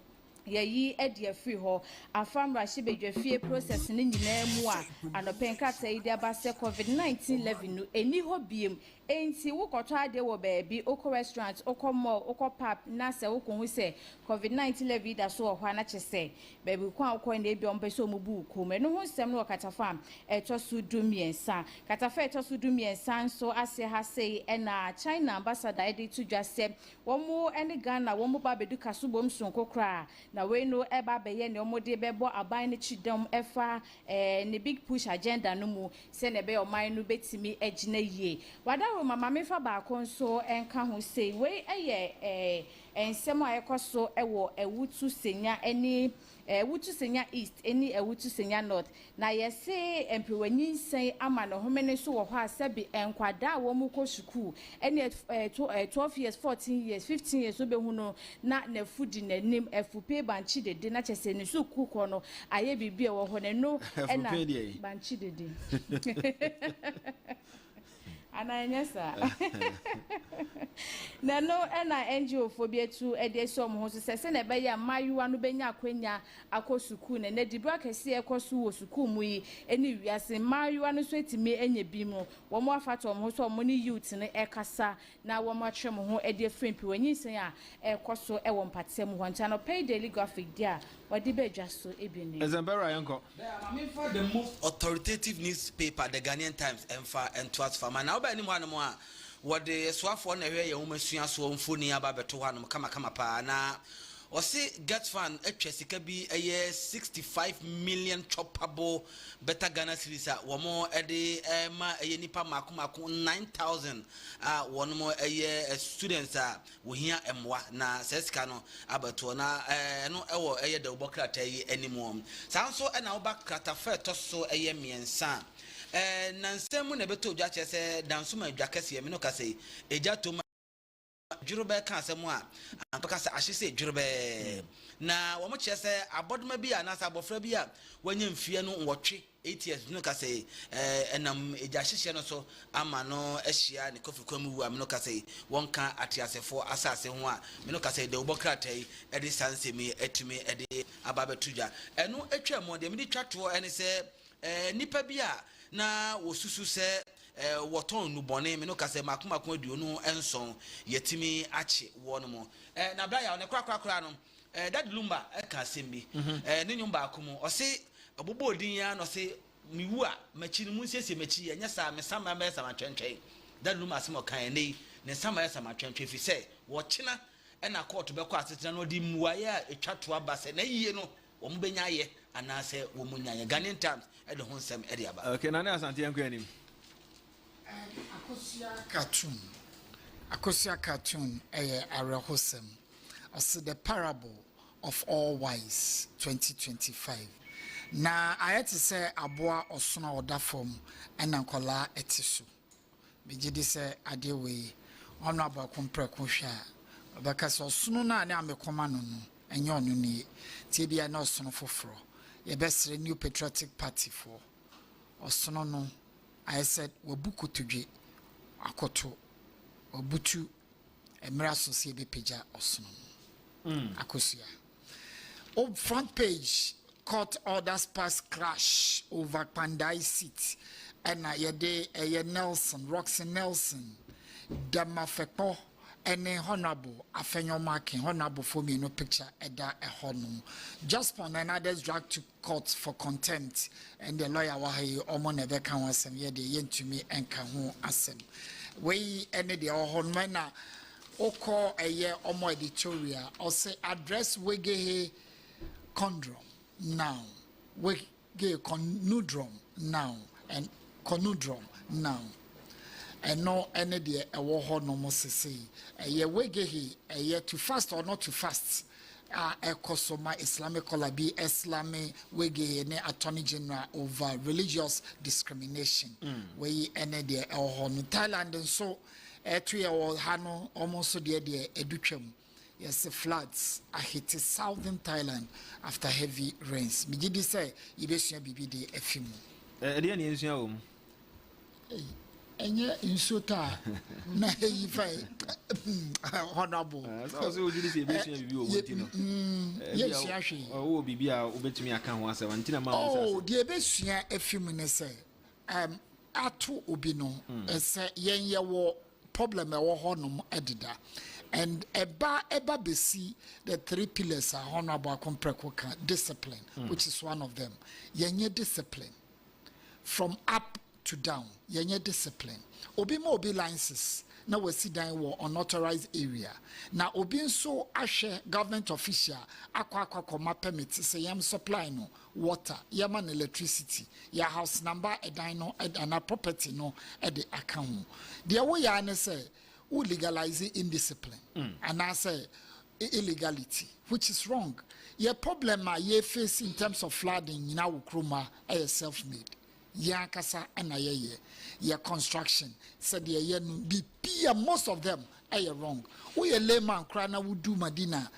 yeyi edi afri ho afamra shibedwafie process ni nyina mu a anopenka tai de abase COVID-19 level no eni ho biem enti wokoto ade wo baabi oko restaurant oko mall oko pub na se woko hu se COVID-19 level da so ho na chese baabi kwa oko na ebi ompeso omubu ku me no ho nsem no katafa eto so dumiensa katafa eto so dumiensa so ase ha sei na China ambassador edi to dwase wo ene Ghana wo ba bedu kasubom sonko kra na we no eba beye ne omode bebo aban ne chidom efa ne big push agenda no mu se ne be oman no betimi agina yie wada Now, Mamma Mifa Baconso and Kahu say, way and some I so a Wutu senior any Wutu senior east, any a Wutu senior north. Now, yes, say, and Pewenin say, Amano, how many so of her Sabi and Quada Womuko Shuku, and yet 12 years, 14 years, 15 years, Ubehuno, not ne food in the name of Fupe Banchi, the dinner chess and so cook I be or no, and Banchi the and I yes, na no na NGO phobia to ede som ho se se na be ya mayuwa no benya akwanya akosuku na dibra kese ekosu wo suku mu yi eni wiase mayuwa no so etime enya bi mu wo mo afato mo so mo ni youth ne ekasa na wo mo atwe mo ho ede frempi wanyi sen a ekoso e wo mpatsem ho nta no pay daily graphic dia wadi be dwaso ebini Ezembera yanko the most authoritative newspaper the Ghanaian Times and Twas Farmer now by anyone more what the swap on the way you must see us one funny about beto one kama pa na or say get fan a Chessica be a year 65 million choppable better Ghana series one more a day ma a nipa makumaku 9,000 one more a year students we hear emwa na seskano abato na no ewo a year the bokrata anymore sound so and our back crata fair so a year me and son nansemu ne beto dwa chese dansuma dwa kase me no kase eja to Jurube kan asemu a ampaka se ahyese jurube na wo mo chese abodoma bi anasa abofra bi a wanya mfie no nwotwe 8 years no kase enam eja hyehye no so ama no ahia ne kofi kwamu a me no kase wonka atiasefo asase ho a me no kase de obokratai e de sanse mi etimi e de ababetuja eno etwa mo de me di twato ene se nipa bi a na wosusu se woton nu bone me no kase makomako aduonu enson yetimi ache wo no mo na bra ya ne krakrakra no dad lumba ka sembi ne nyumba akomo o se obobo odin ya no se miwu a machi no munsiesie machi enya sa me sama me sama twentwen dad lumba asemo kan nei ne sama ya sama twentwen fi se wo chena na court be kwa asetena no di muwaye a etwato aba se na yiye no wo mbenya ye anase wo munyanye Ghanaian Times e de honsem e de aba okay na na asante yanko anim Akosia cartoon arehosem as the parable of all wise 2025 na ayete say aboa osona oda form ena nkola etiso bigidi say ade we ono abakon preko hwa obakasa osono na ne amekoma no no enye ono ni tie bia na osono foforo ye besre new patriotic party for osono no I said wabuko tudwe akoto obutu emra sosie be peja osono akosia front page court orders pass crash over Pandai seat and yede Nelson Roxy Nelson Damafepo any honorable afenyo marking honorable for me no picture eda honum just for others dragged to court for contempt and the lawyer wahi omo never can wasem yede yentumi enka ho asem we any the honum na oko eye omo editorial or say address wege condom now wege conundrum now and conundrum now and no any the ewo ho no mo sese eye wegehi eye to fast or not to fast ekosoma Islamic kolabi Islamic wegehi ne attorney general over religious discrimination we any the ewo ho no Thailand so to your hano almost the edutwam yes floods hit southern Thailand after heavy rains bigidi say yebesua bibi de afimu ede ne ensua wo enye insota na heyi fai honorable so we did say yebesua bibi wo woti no yes yahwe wo bibi a obetumi aka ho ase wantina ma oh de yebesua afimu ne say ato obi no say yenye wo problem e wo honum edida and eba besi the 3 pillars are honorable compreko discipline which is one of them yenye discipline from up to down yenye discipline obi mo obi licenses na wasi dan wɔ unauthorized area na obi nso ahwɛ government official akwa kɔma permit sɛ yam supply no water yam an electricity ya house number ɛdan no ana property no ɛde aka ho deɛ woyɛ ne sɛ wo legalize indiscipline and I say illegality, which is wrong. Your problem you face in terms of flooding in our kroma is self-made. Ya kasa anaye your construction said ye be most of them are wrong. We a layman crana would do Madina.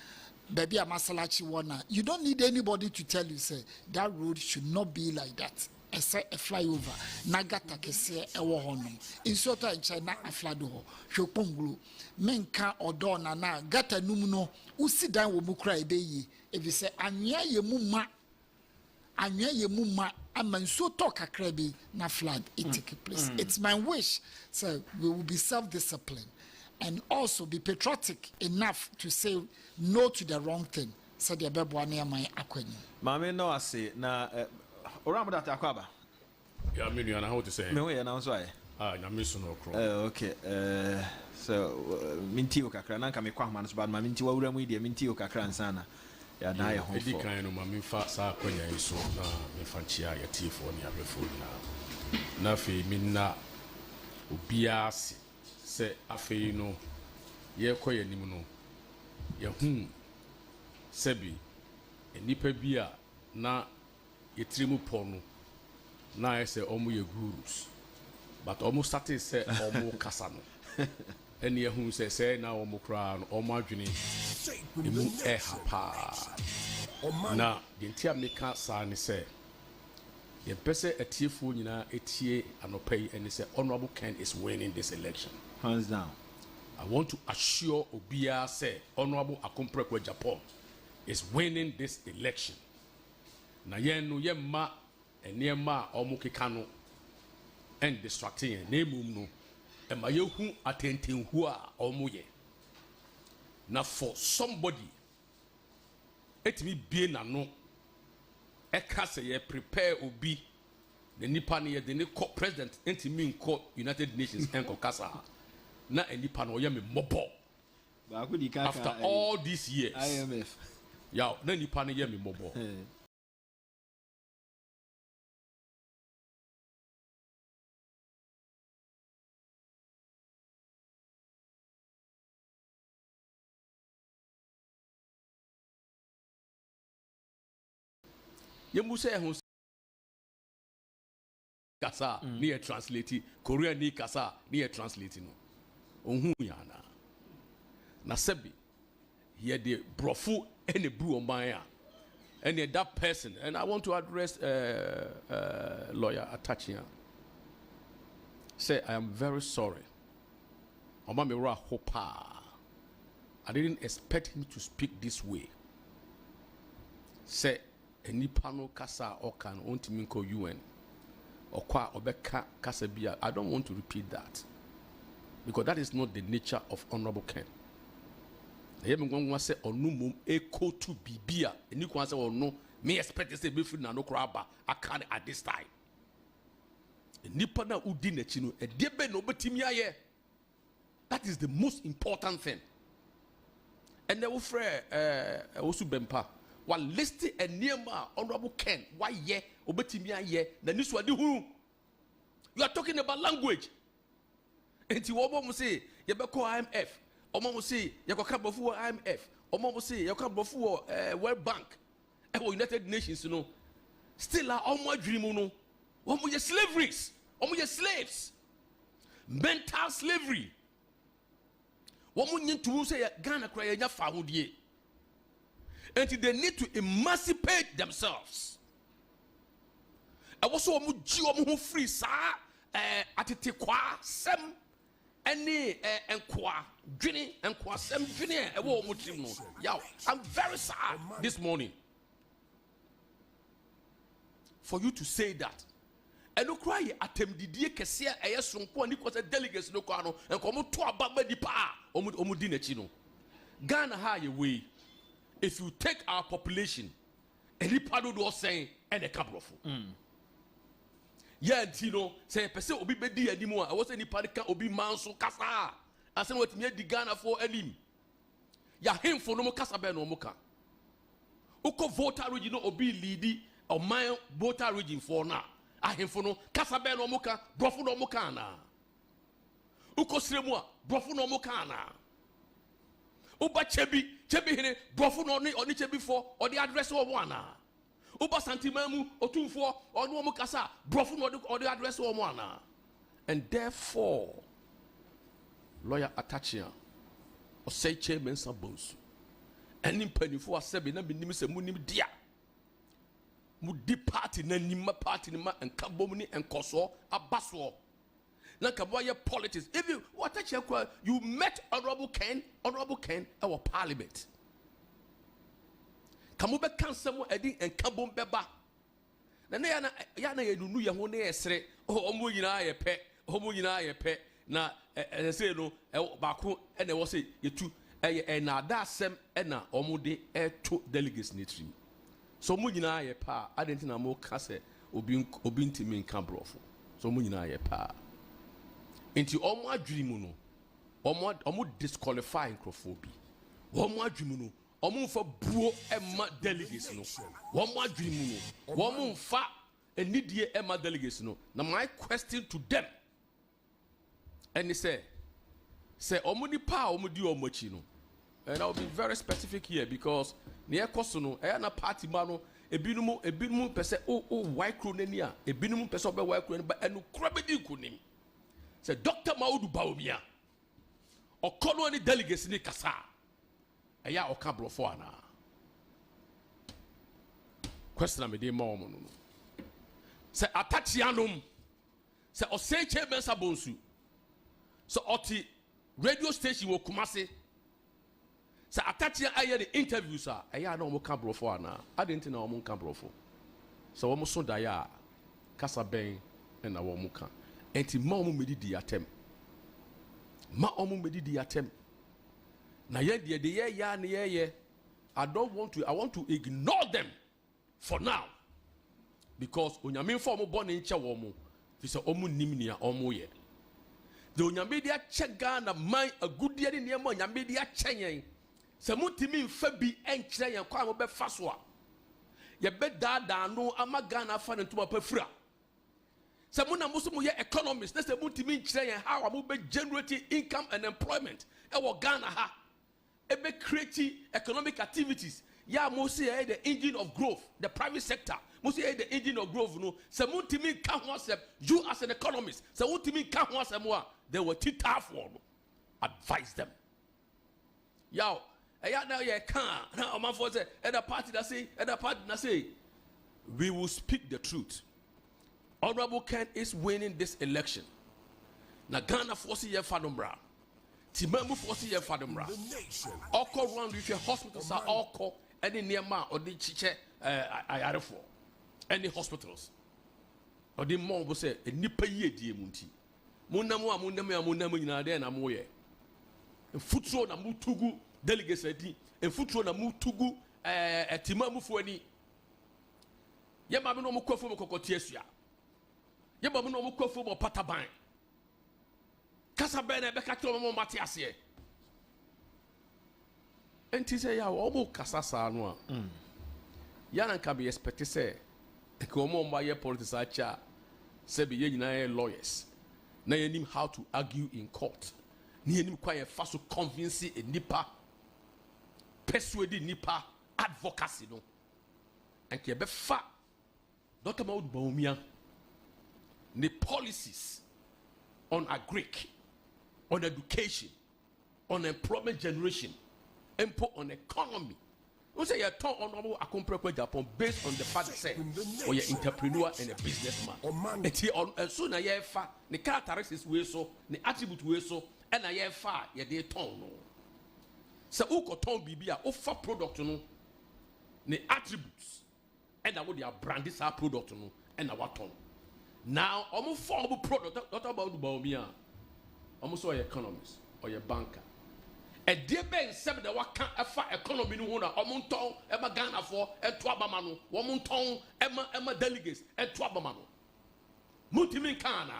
Baby a masalachi wana. You don't need anybody to tell you say that road should not be like that. A flyover nagata kese ewo honum insota in China a flado ho hweponglu menka odo na gata num no usi dan wo mukra ebeyi ebi se anwea ye muma amanso to kakra bi na flood it take place. It's my wish so we will be self-disciplined and also be patriotic enough to say no to the wrong thing so the bebo na my akwanyi mame no ase na Oram that akwaba. Yeah, me and how to say. Me we na so ai. Na me so no kro. Okay. So minti o kakra na nka me kwa homa no so bad ma minti wa wura mu ide minti o kakra nsana. Ya na ye ho fo. Edi kan no ma me fa sa kwanya so na me fa chia ya tifo ne abefo na fe mi na obia se afi no ye koye nim no ye hu sebi enipa bia na yetrimu pono na ese omu ye gurus but omu started say omu kasa no eni ehun say na omu kra no omu adwene emu hapa na dentia meka sa ne say ye pese atiefo nyina etie anopai eni say Honorable Ken is winning this election hands down. I want to assure Obia say Honorable Akomprekwe Japan is winning this election. Na yen no yemma enema omukeka no and distracting na emum no e ma yehu atentenhu a omuye na for somebody etimi bie na no e ka say ye prepare obi the nipa ne ye de ne president entimi nko United Nations enko kasa na enipa no ye me mobo after all these years IMF ya na nipa ne ye me mobo Yemu say ehun kasa ni e translate Korean ni kasa ni e translate no ohun ya na sebi here the brofu any bru oman a any that person and I want to address lawyer Atachia say I am very sorry Oma me ra hopa I didn't expect him to speak this way say enipa no kasa okan ontimi nko UN okwa obeka kasa bia I don't want to repeat that because that is not the nature of Honorable Ken. Na yemi ngwa say onu mum echo to bibia eni kwa say onu me expect say be free na no kra ba aka at this time enipa na udi na chi no ede be no betimi aye that is the most important thing and they will frɛ osu bempa wa list a niema Honorable Ken why ye obetimi aye na niso ade hu you are talking about language enti wo mo say ye be call IMF omo mo say ye ko ka bofu IMF omo mo say ye ko bofu World Bank e United Nations no still are omo adwiri mu no omo ye slaveries omo ye slaves mental slavery womo nyintu say Ghana kra ye nya fa hodie until they need to emancipate themselves. I was so much free, sir. Atite kwa sem any enkwa dwene enkwa sem dwene e wo mutim no. Yow, I'm very sad this morning for you to say that. Eno cry atem didie kese eye sonko ani ko se delegates no kwa no enko mo to ababa di pa omu di na chi no. Ghana ha ye way. If you take our population, any part of those saying and a couple of yeah, you know, say person obi bedi anymore. I was any part can obi manso kasa asan watimi adi Ghana for anim ya hemfo no mo kasa be no mo ka uko voter region no obi leadi o man voter region for na ahemfo no kasa be no mo ka brofo no mo ka na uko sremu a brofo no mo ka na uba chebi hene brofo no oni chebi for or the address wo ana uba santimamu otumfo ono mo kasa brofo no or the address wo ana. And therefore lawyer Atachia or say chairman Sabos and in penny for a seven and be se munim dia mudi party na nima party nima and kabomini and koso abaso na kabaya politics. If you what you met honorable Ken our parliament kamube cancer mo edi and kabom beba na yana yenu ya ho na yesre omo nyina ye pe omo nyina ye pe na say no baako ene wo say yetu na da asem na omo de to delegates nitri so omo nyina ye pa adenti na mo ka se obi ntimi nka brofo so omo nyina ye pa enti omo adwiri mu no omo disqualify nkrofobia omo adwiri mu no omo mfa buo ema delegates no omo adwiri mu no omo mfa enidie ema delegates no na my question to them and he say omo ni pa omo di omo chi no and I'll be very specific here because near koso no na party ma no ebinumu pese white crow nani a ebinumu pese obe white crow ba enu krobe di kunim say Dr. Maudu Baumia okono ani delegates ni kasa eya oka brofo ana question am dey ma omo no say atachianum say oseche bensa bonsu so oti radio station wo Kumasi say atachia aye the interviews are eya na omo ka brofo ana adenti na omo ka brofo so omo so da ya kasa ben na omo ka enti ma omo medidi atem na ye de ye ya na ye I want to ignore them for now because onyame for omo born nche wo mo fi say omo nim nia omo ye the onyame dia chega na man agudie ne niam onyame dia kyenyen se mutimi mfa bi enkyere yen kwa mo be fa so a ye be da no amaga na fa ne ntoma pafura se mo na mo so mo ye economists na se mutimi nkyere yen how mo be generate income and employment e wo Ghana ha e be create economic activities ya mo say the engine of growth the private sector mo say the engine of growth no se mutimi ka ho asem you as an economist se mutimi ka ho asem a they were too tough for advise them yaw now you can now Omanfm say other party that say we will speak the truth. Honorable Ken is winning this election. Na Ghana force ye fadombra. Timemu force ye fadombra. Oko round with your hospitals are oko any near ma or the chiche ayarefo. Any hospitals. Or the mom will say a nipa ye die munti. Munamu nyina de na moye. Futuro na mutugu delegates edi. Futuro na mutugu timemu fo ani. Ye ma me no mo kwafo mo kokotiesua. Ye ba mo no mo kwafo mo pataban. Kasa be na be ka tro mo mate ase. Enti say ya wo mo kasa sa no a. Ya na nka be expect say ko mo mba ye politics acha say be ye nyina ye lawyers. Na ye nim how to argue in court. Ni ye nim kwa ye fa so convince a nipa persuade nipa advocacy no. And ke be fa Dr. Maudu Baumia the policies on agric, on education, on employment generation, and on economy. You say you turn honorable Akompreko Japan based on the fact that say or you're entrepreneur and a businessman. And he on soon a year fa the characteristics we so the attribute we so and a year fa ye de turn no. So uko turn bibia offer product no the attributes. And I would brand this our product no and our turn. Now almost form product not about Baumia. Almost or economist or your banker. A dear ben said that what can't afford economy no one Omonton, Emma Ghana for and Twabamano, Womonton, Emma delegates and Twabamano. Multimin Kana.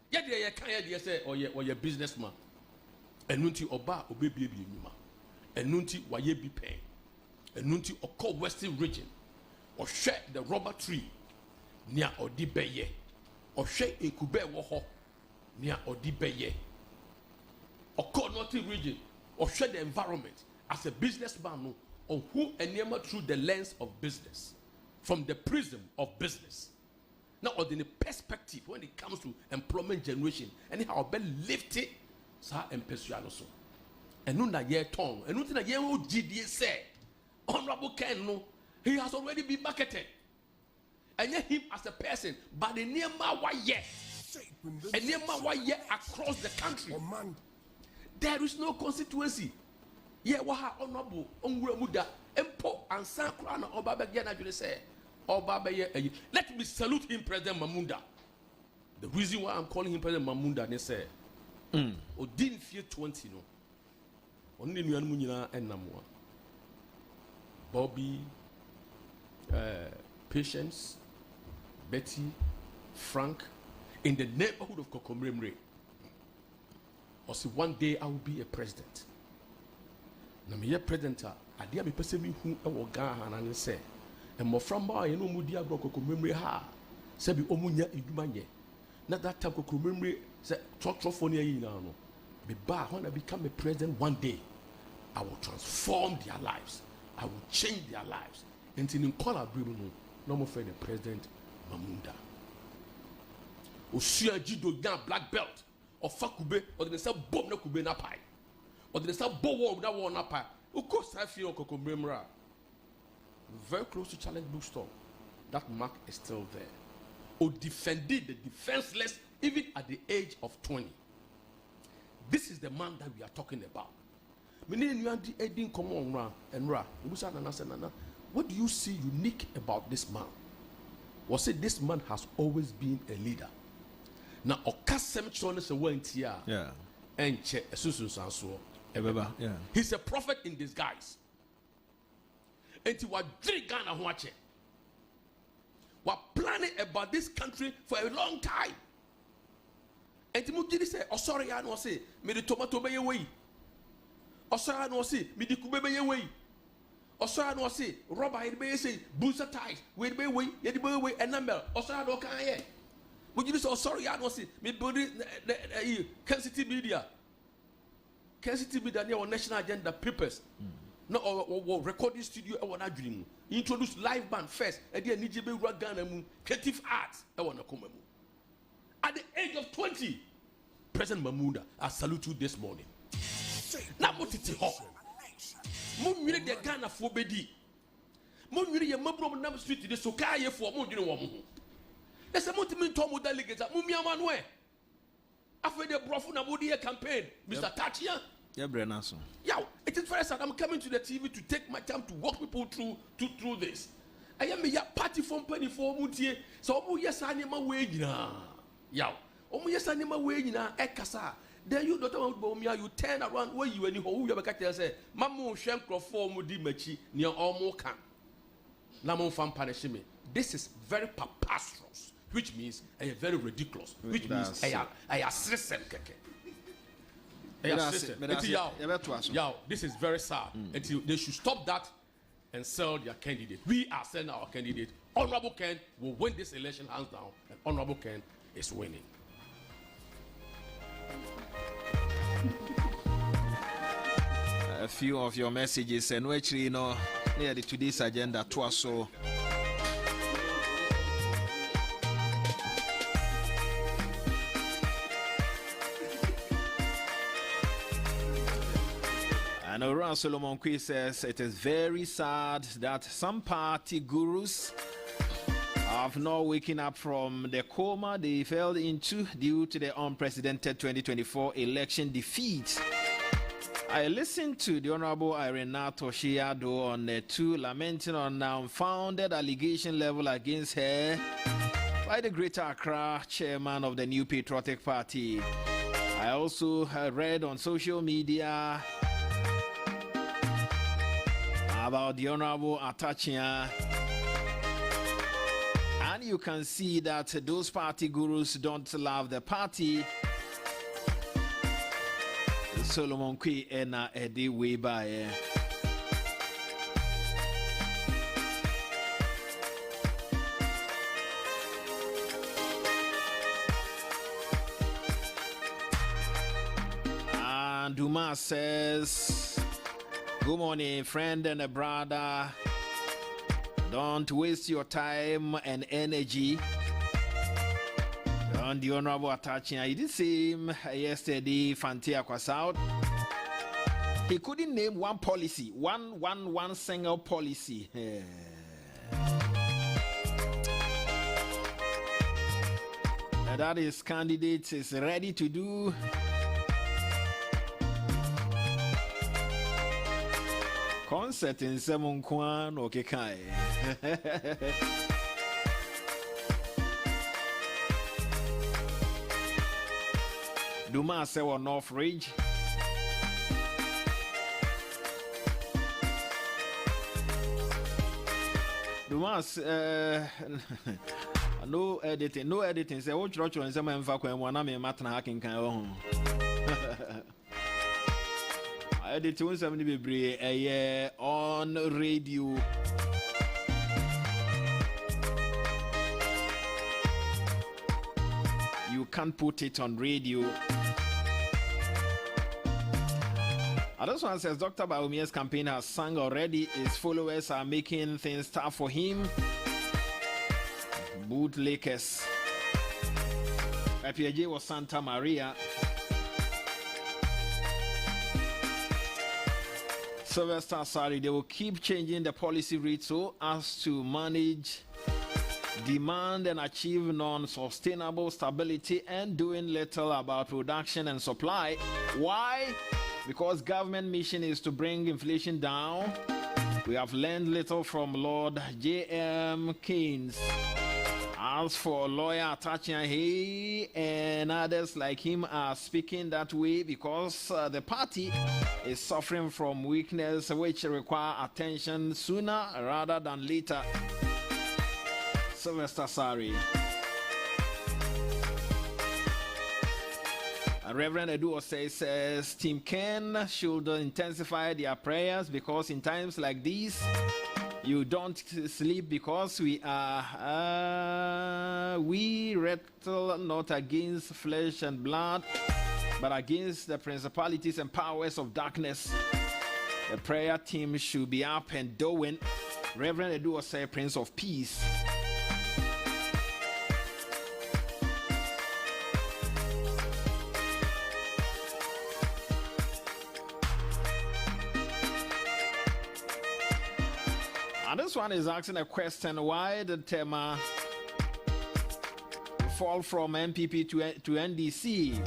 Yet you can't say or your businessman. Enunti oba obebi enyuma. Enunti waye bi pen. Enunti oko western region. Ohwe the rubber tree. Nia odi beye. Ohwe ekube wo ho. Nia odi beye. Oko northern region. Ohwe the environment as a businessman no, on who enema through the lens of business. From the prism of business. Now, or in the perspective when it comes to employment generation, anyhow, be lifted, sa empesiano so. And no na ye tongue, and nothing na ye o GDA say, Honorable Ken no, he has already been marketed. And yet him as a person, but the near ma wa ye, and near ma wa ye across the country. There is no constituency. Ye waha honorable onwura muda empo ansa kra na oba be na dwele say. Let me salute him, President Mamunda. The reason why I'm calling him President Mamunda, they say, Odin fear 20 no. Only new Munina and Namua. Bobby, Patience, Betty, Frank, in the neighborhood of Kokomremre. Or say one day I will be a president. Namia president, I dear be person who I will go and say. And more from my no mudia broko memory ha sabi omunya idumanye na that time ko memory say talk for near you now be ba when I become a president one day I will transform their lives, I will change their lives until in call abrimu no more friend the President Mamunda Osia jido gan black belt or fakube or the say bomb na kube na pai or the say bowo na won na pai uko safi o kokomemra. Very close to Challenge Bookstore. That mark is still there. Who defended the defenseless even at the age of 20. This is the man that we are talking about. What do you see unique about this man? Was it this man has always been a leader? Now, he's a prophet in disguise. And he was Ghana watching. We're planning about this country for a long time. And Timothy said, oh sorry, I know say, me the tomato be away. Oh sorry, I know say, me the kube be away. Oh sorry, I know say, rubber it be say, booster ties, wait be away, yet be away, and number. Oh sorry, I know can ye. Would you say, oh sorry, I know say, me body Kansas City media. Kansas City media near national agenda papers. No, or recording studio, I want to dream. Introduce live band first, and then Nijibe Ragana, creative arts, I want to come. At the age of 20, President Mamunda, I salute you this morning. Now, what is it? Mummy, the Ghana for Bedi. Mummy, your mobile number street to the Sokaya for Mummy. There's a multi-million Tomo delegates at Mummy Amanwe. After the Brofuna Budia campaign, Mr. Tachia. Yeah, Brennason. Yeah, it is very sad. I'm coming to the TV to take my time to walk people through this. I am a party from penny for Mutie. So, yes, I am away now. Yeah, yes, I am away now. Ekasa. Then you don't know you turn around where you and who you have say, Mamu Shanko for Mudi Mechi near Omoka. Omanfm punishment. This is very preposterous, which means very ridiculous, which means I system. This is very sad. Until they should stop that and sell their candidate. We are selling our candidate. Honorable Ken will win this election hands down, and Honorable Ken is winning. A few of your messages, and actually, near today's agenda, so. And Oran Solomon Kwe says it is very sad that some party gurus have not waken up from the coma they fell into due to the unprecedented 2024 election defeat. I listened to the Honorable Irenato Shiado on the two lamenting on unfounded allegation level against her by the Greater Accra chairman of the New Patriotic Party. I also read on social media about the Honorable Atachia, and you can see that those party gurus don't love the party Solomon Kwe ena edi way by. And Duma says, good morning, friend and a brother. Don't waste your time and energy on the honorable attaching. I did see him yesterday, Fantia Kwasout. He couldn't name one policy, one single policy. And that his candidate is ready to do. Concert in Semon Kwan or Kekai. Duma Sewa North Ridge. Dumas, no editing. Say, what you're trying to say, I'm fucking one. I'm a matter hacking kind of. I did 270 be a year on radio. You can't put it on radio. This one says Dr. Baumia's campaign has sung already. His followers are making things tough for him. Bootlickers. IPJ was Santa Maria. Sylvester, sorry, they will keep changing the policy rate so as to manage demand and achieve non-sustainable stability and doing little about production and supply. Why? Because government mission is to bring inflation down. We have learned little from Lord J.M. Keynes. As for lawyer Tachin Hay and others like him are speaking that way because the party is suffering from weakness which require attention sooner rather than later. Sylvester Sari. Reverend Edu says Team Ken should intensify their prayers because in times like these, you don't sleep because we wrestle not against flesh and blood, but against the principalities and powers of darkness. The prayer team should be up and doing. Reverend Edu say Prince of Peace. And this one is asking a question: why did Tema fall from MPP to NDC?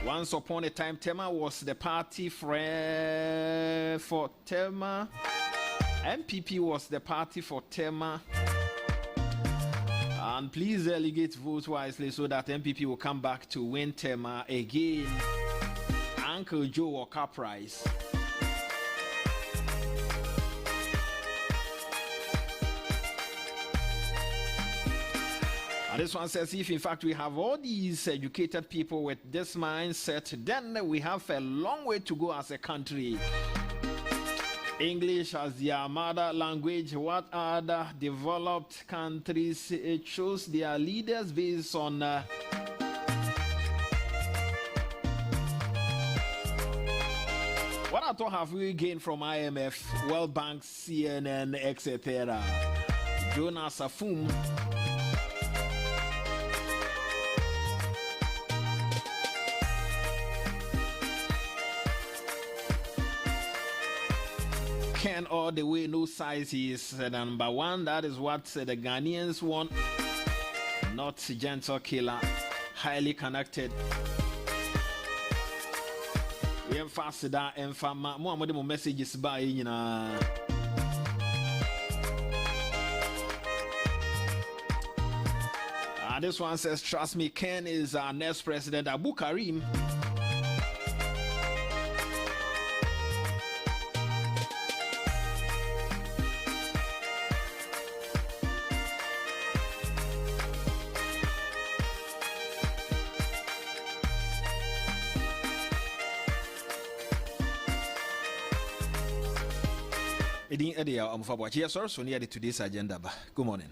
Once upon a time, Tema was the party for Tema. MPP was the party for Tema. And please delegate vote wisely so that MPP will come back to win Tema again. Uncle Joe or Caprice. This one says, if in fact we have all these educated people with this mindset, then we have a long way to go as a country. English as their mother language, what other developed countries choose their leaders based on what at all have we gained from IMF, World Bank, CNN, etc. Jonas Afum. Ken all the way, no size is number one. That is what the Ghanaians want. Not gentle killer, highly connected. We have fasted that and fama. More messages by you know. This one says, trust me, Ken is our next president, Abu Karim. Edin Edia Amfabachi, sorry, so near today's agenda. Good morning.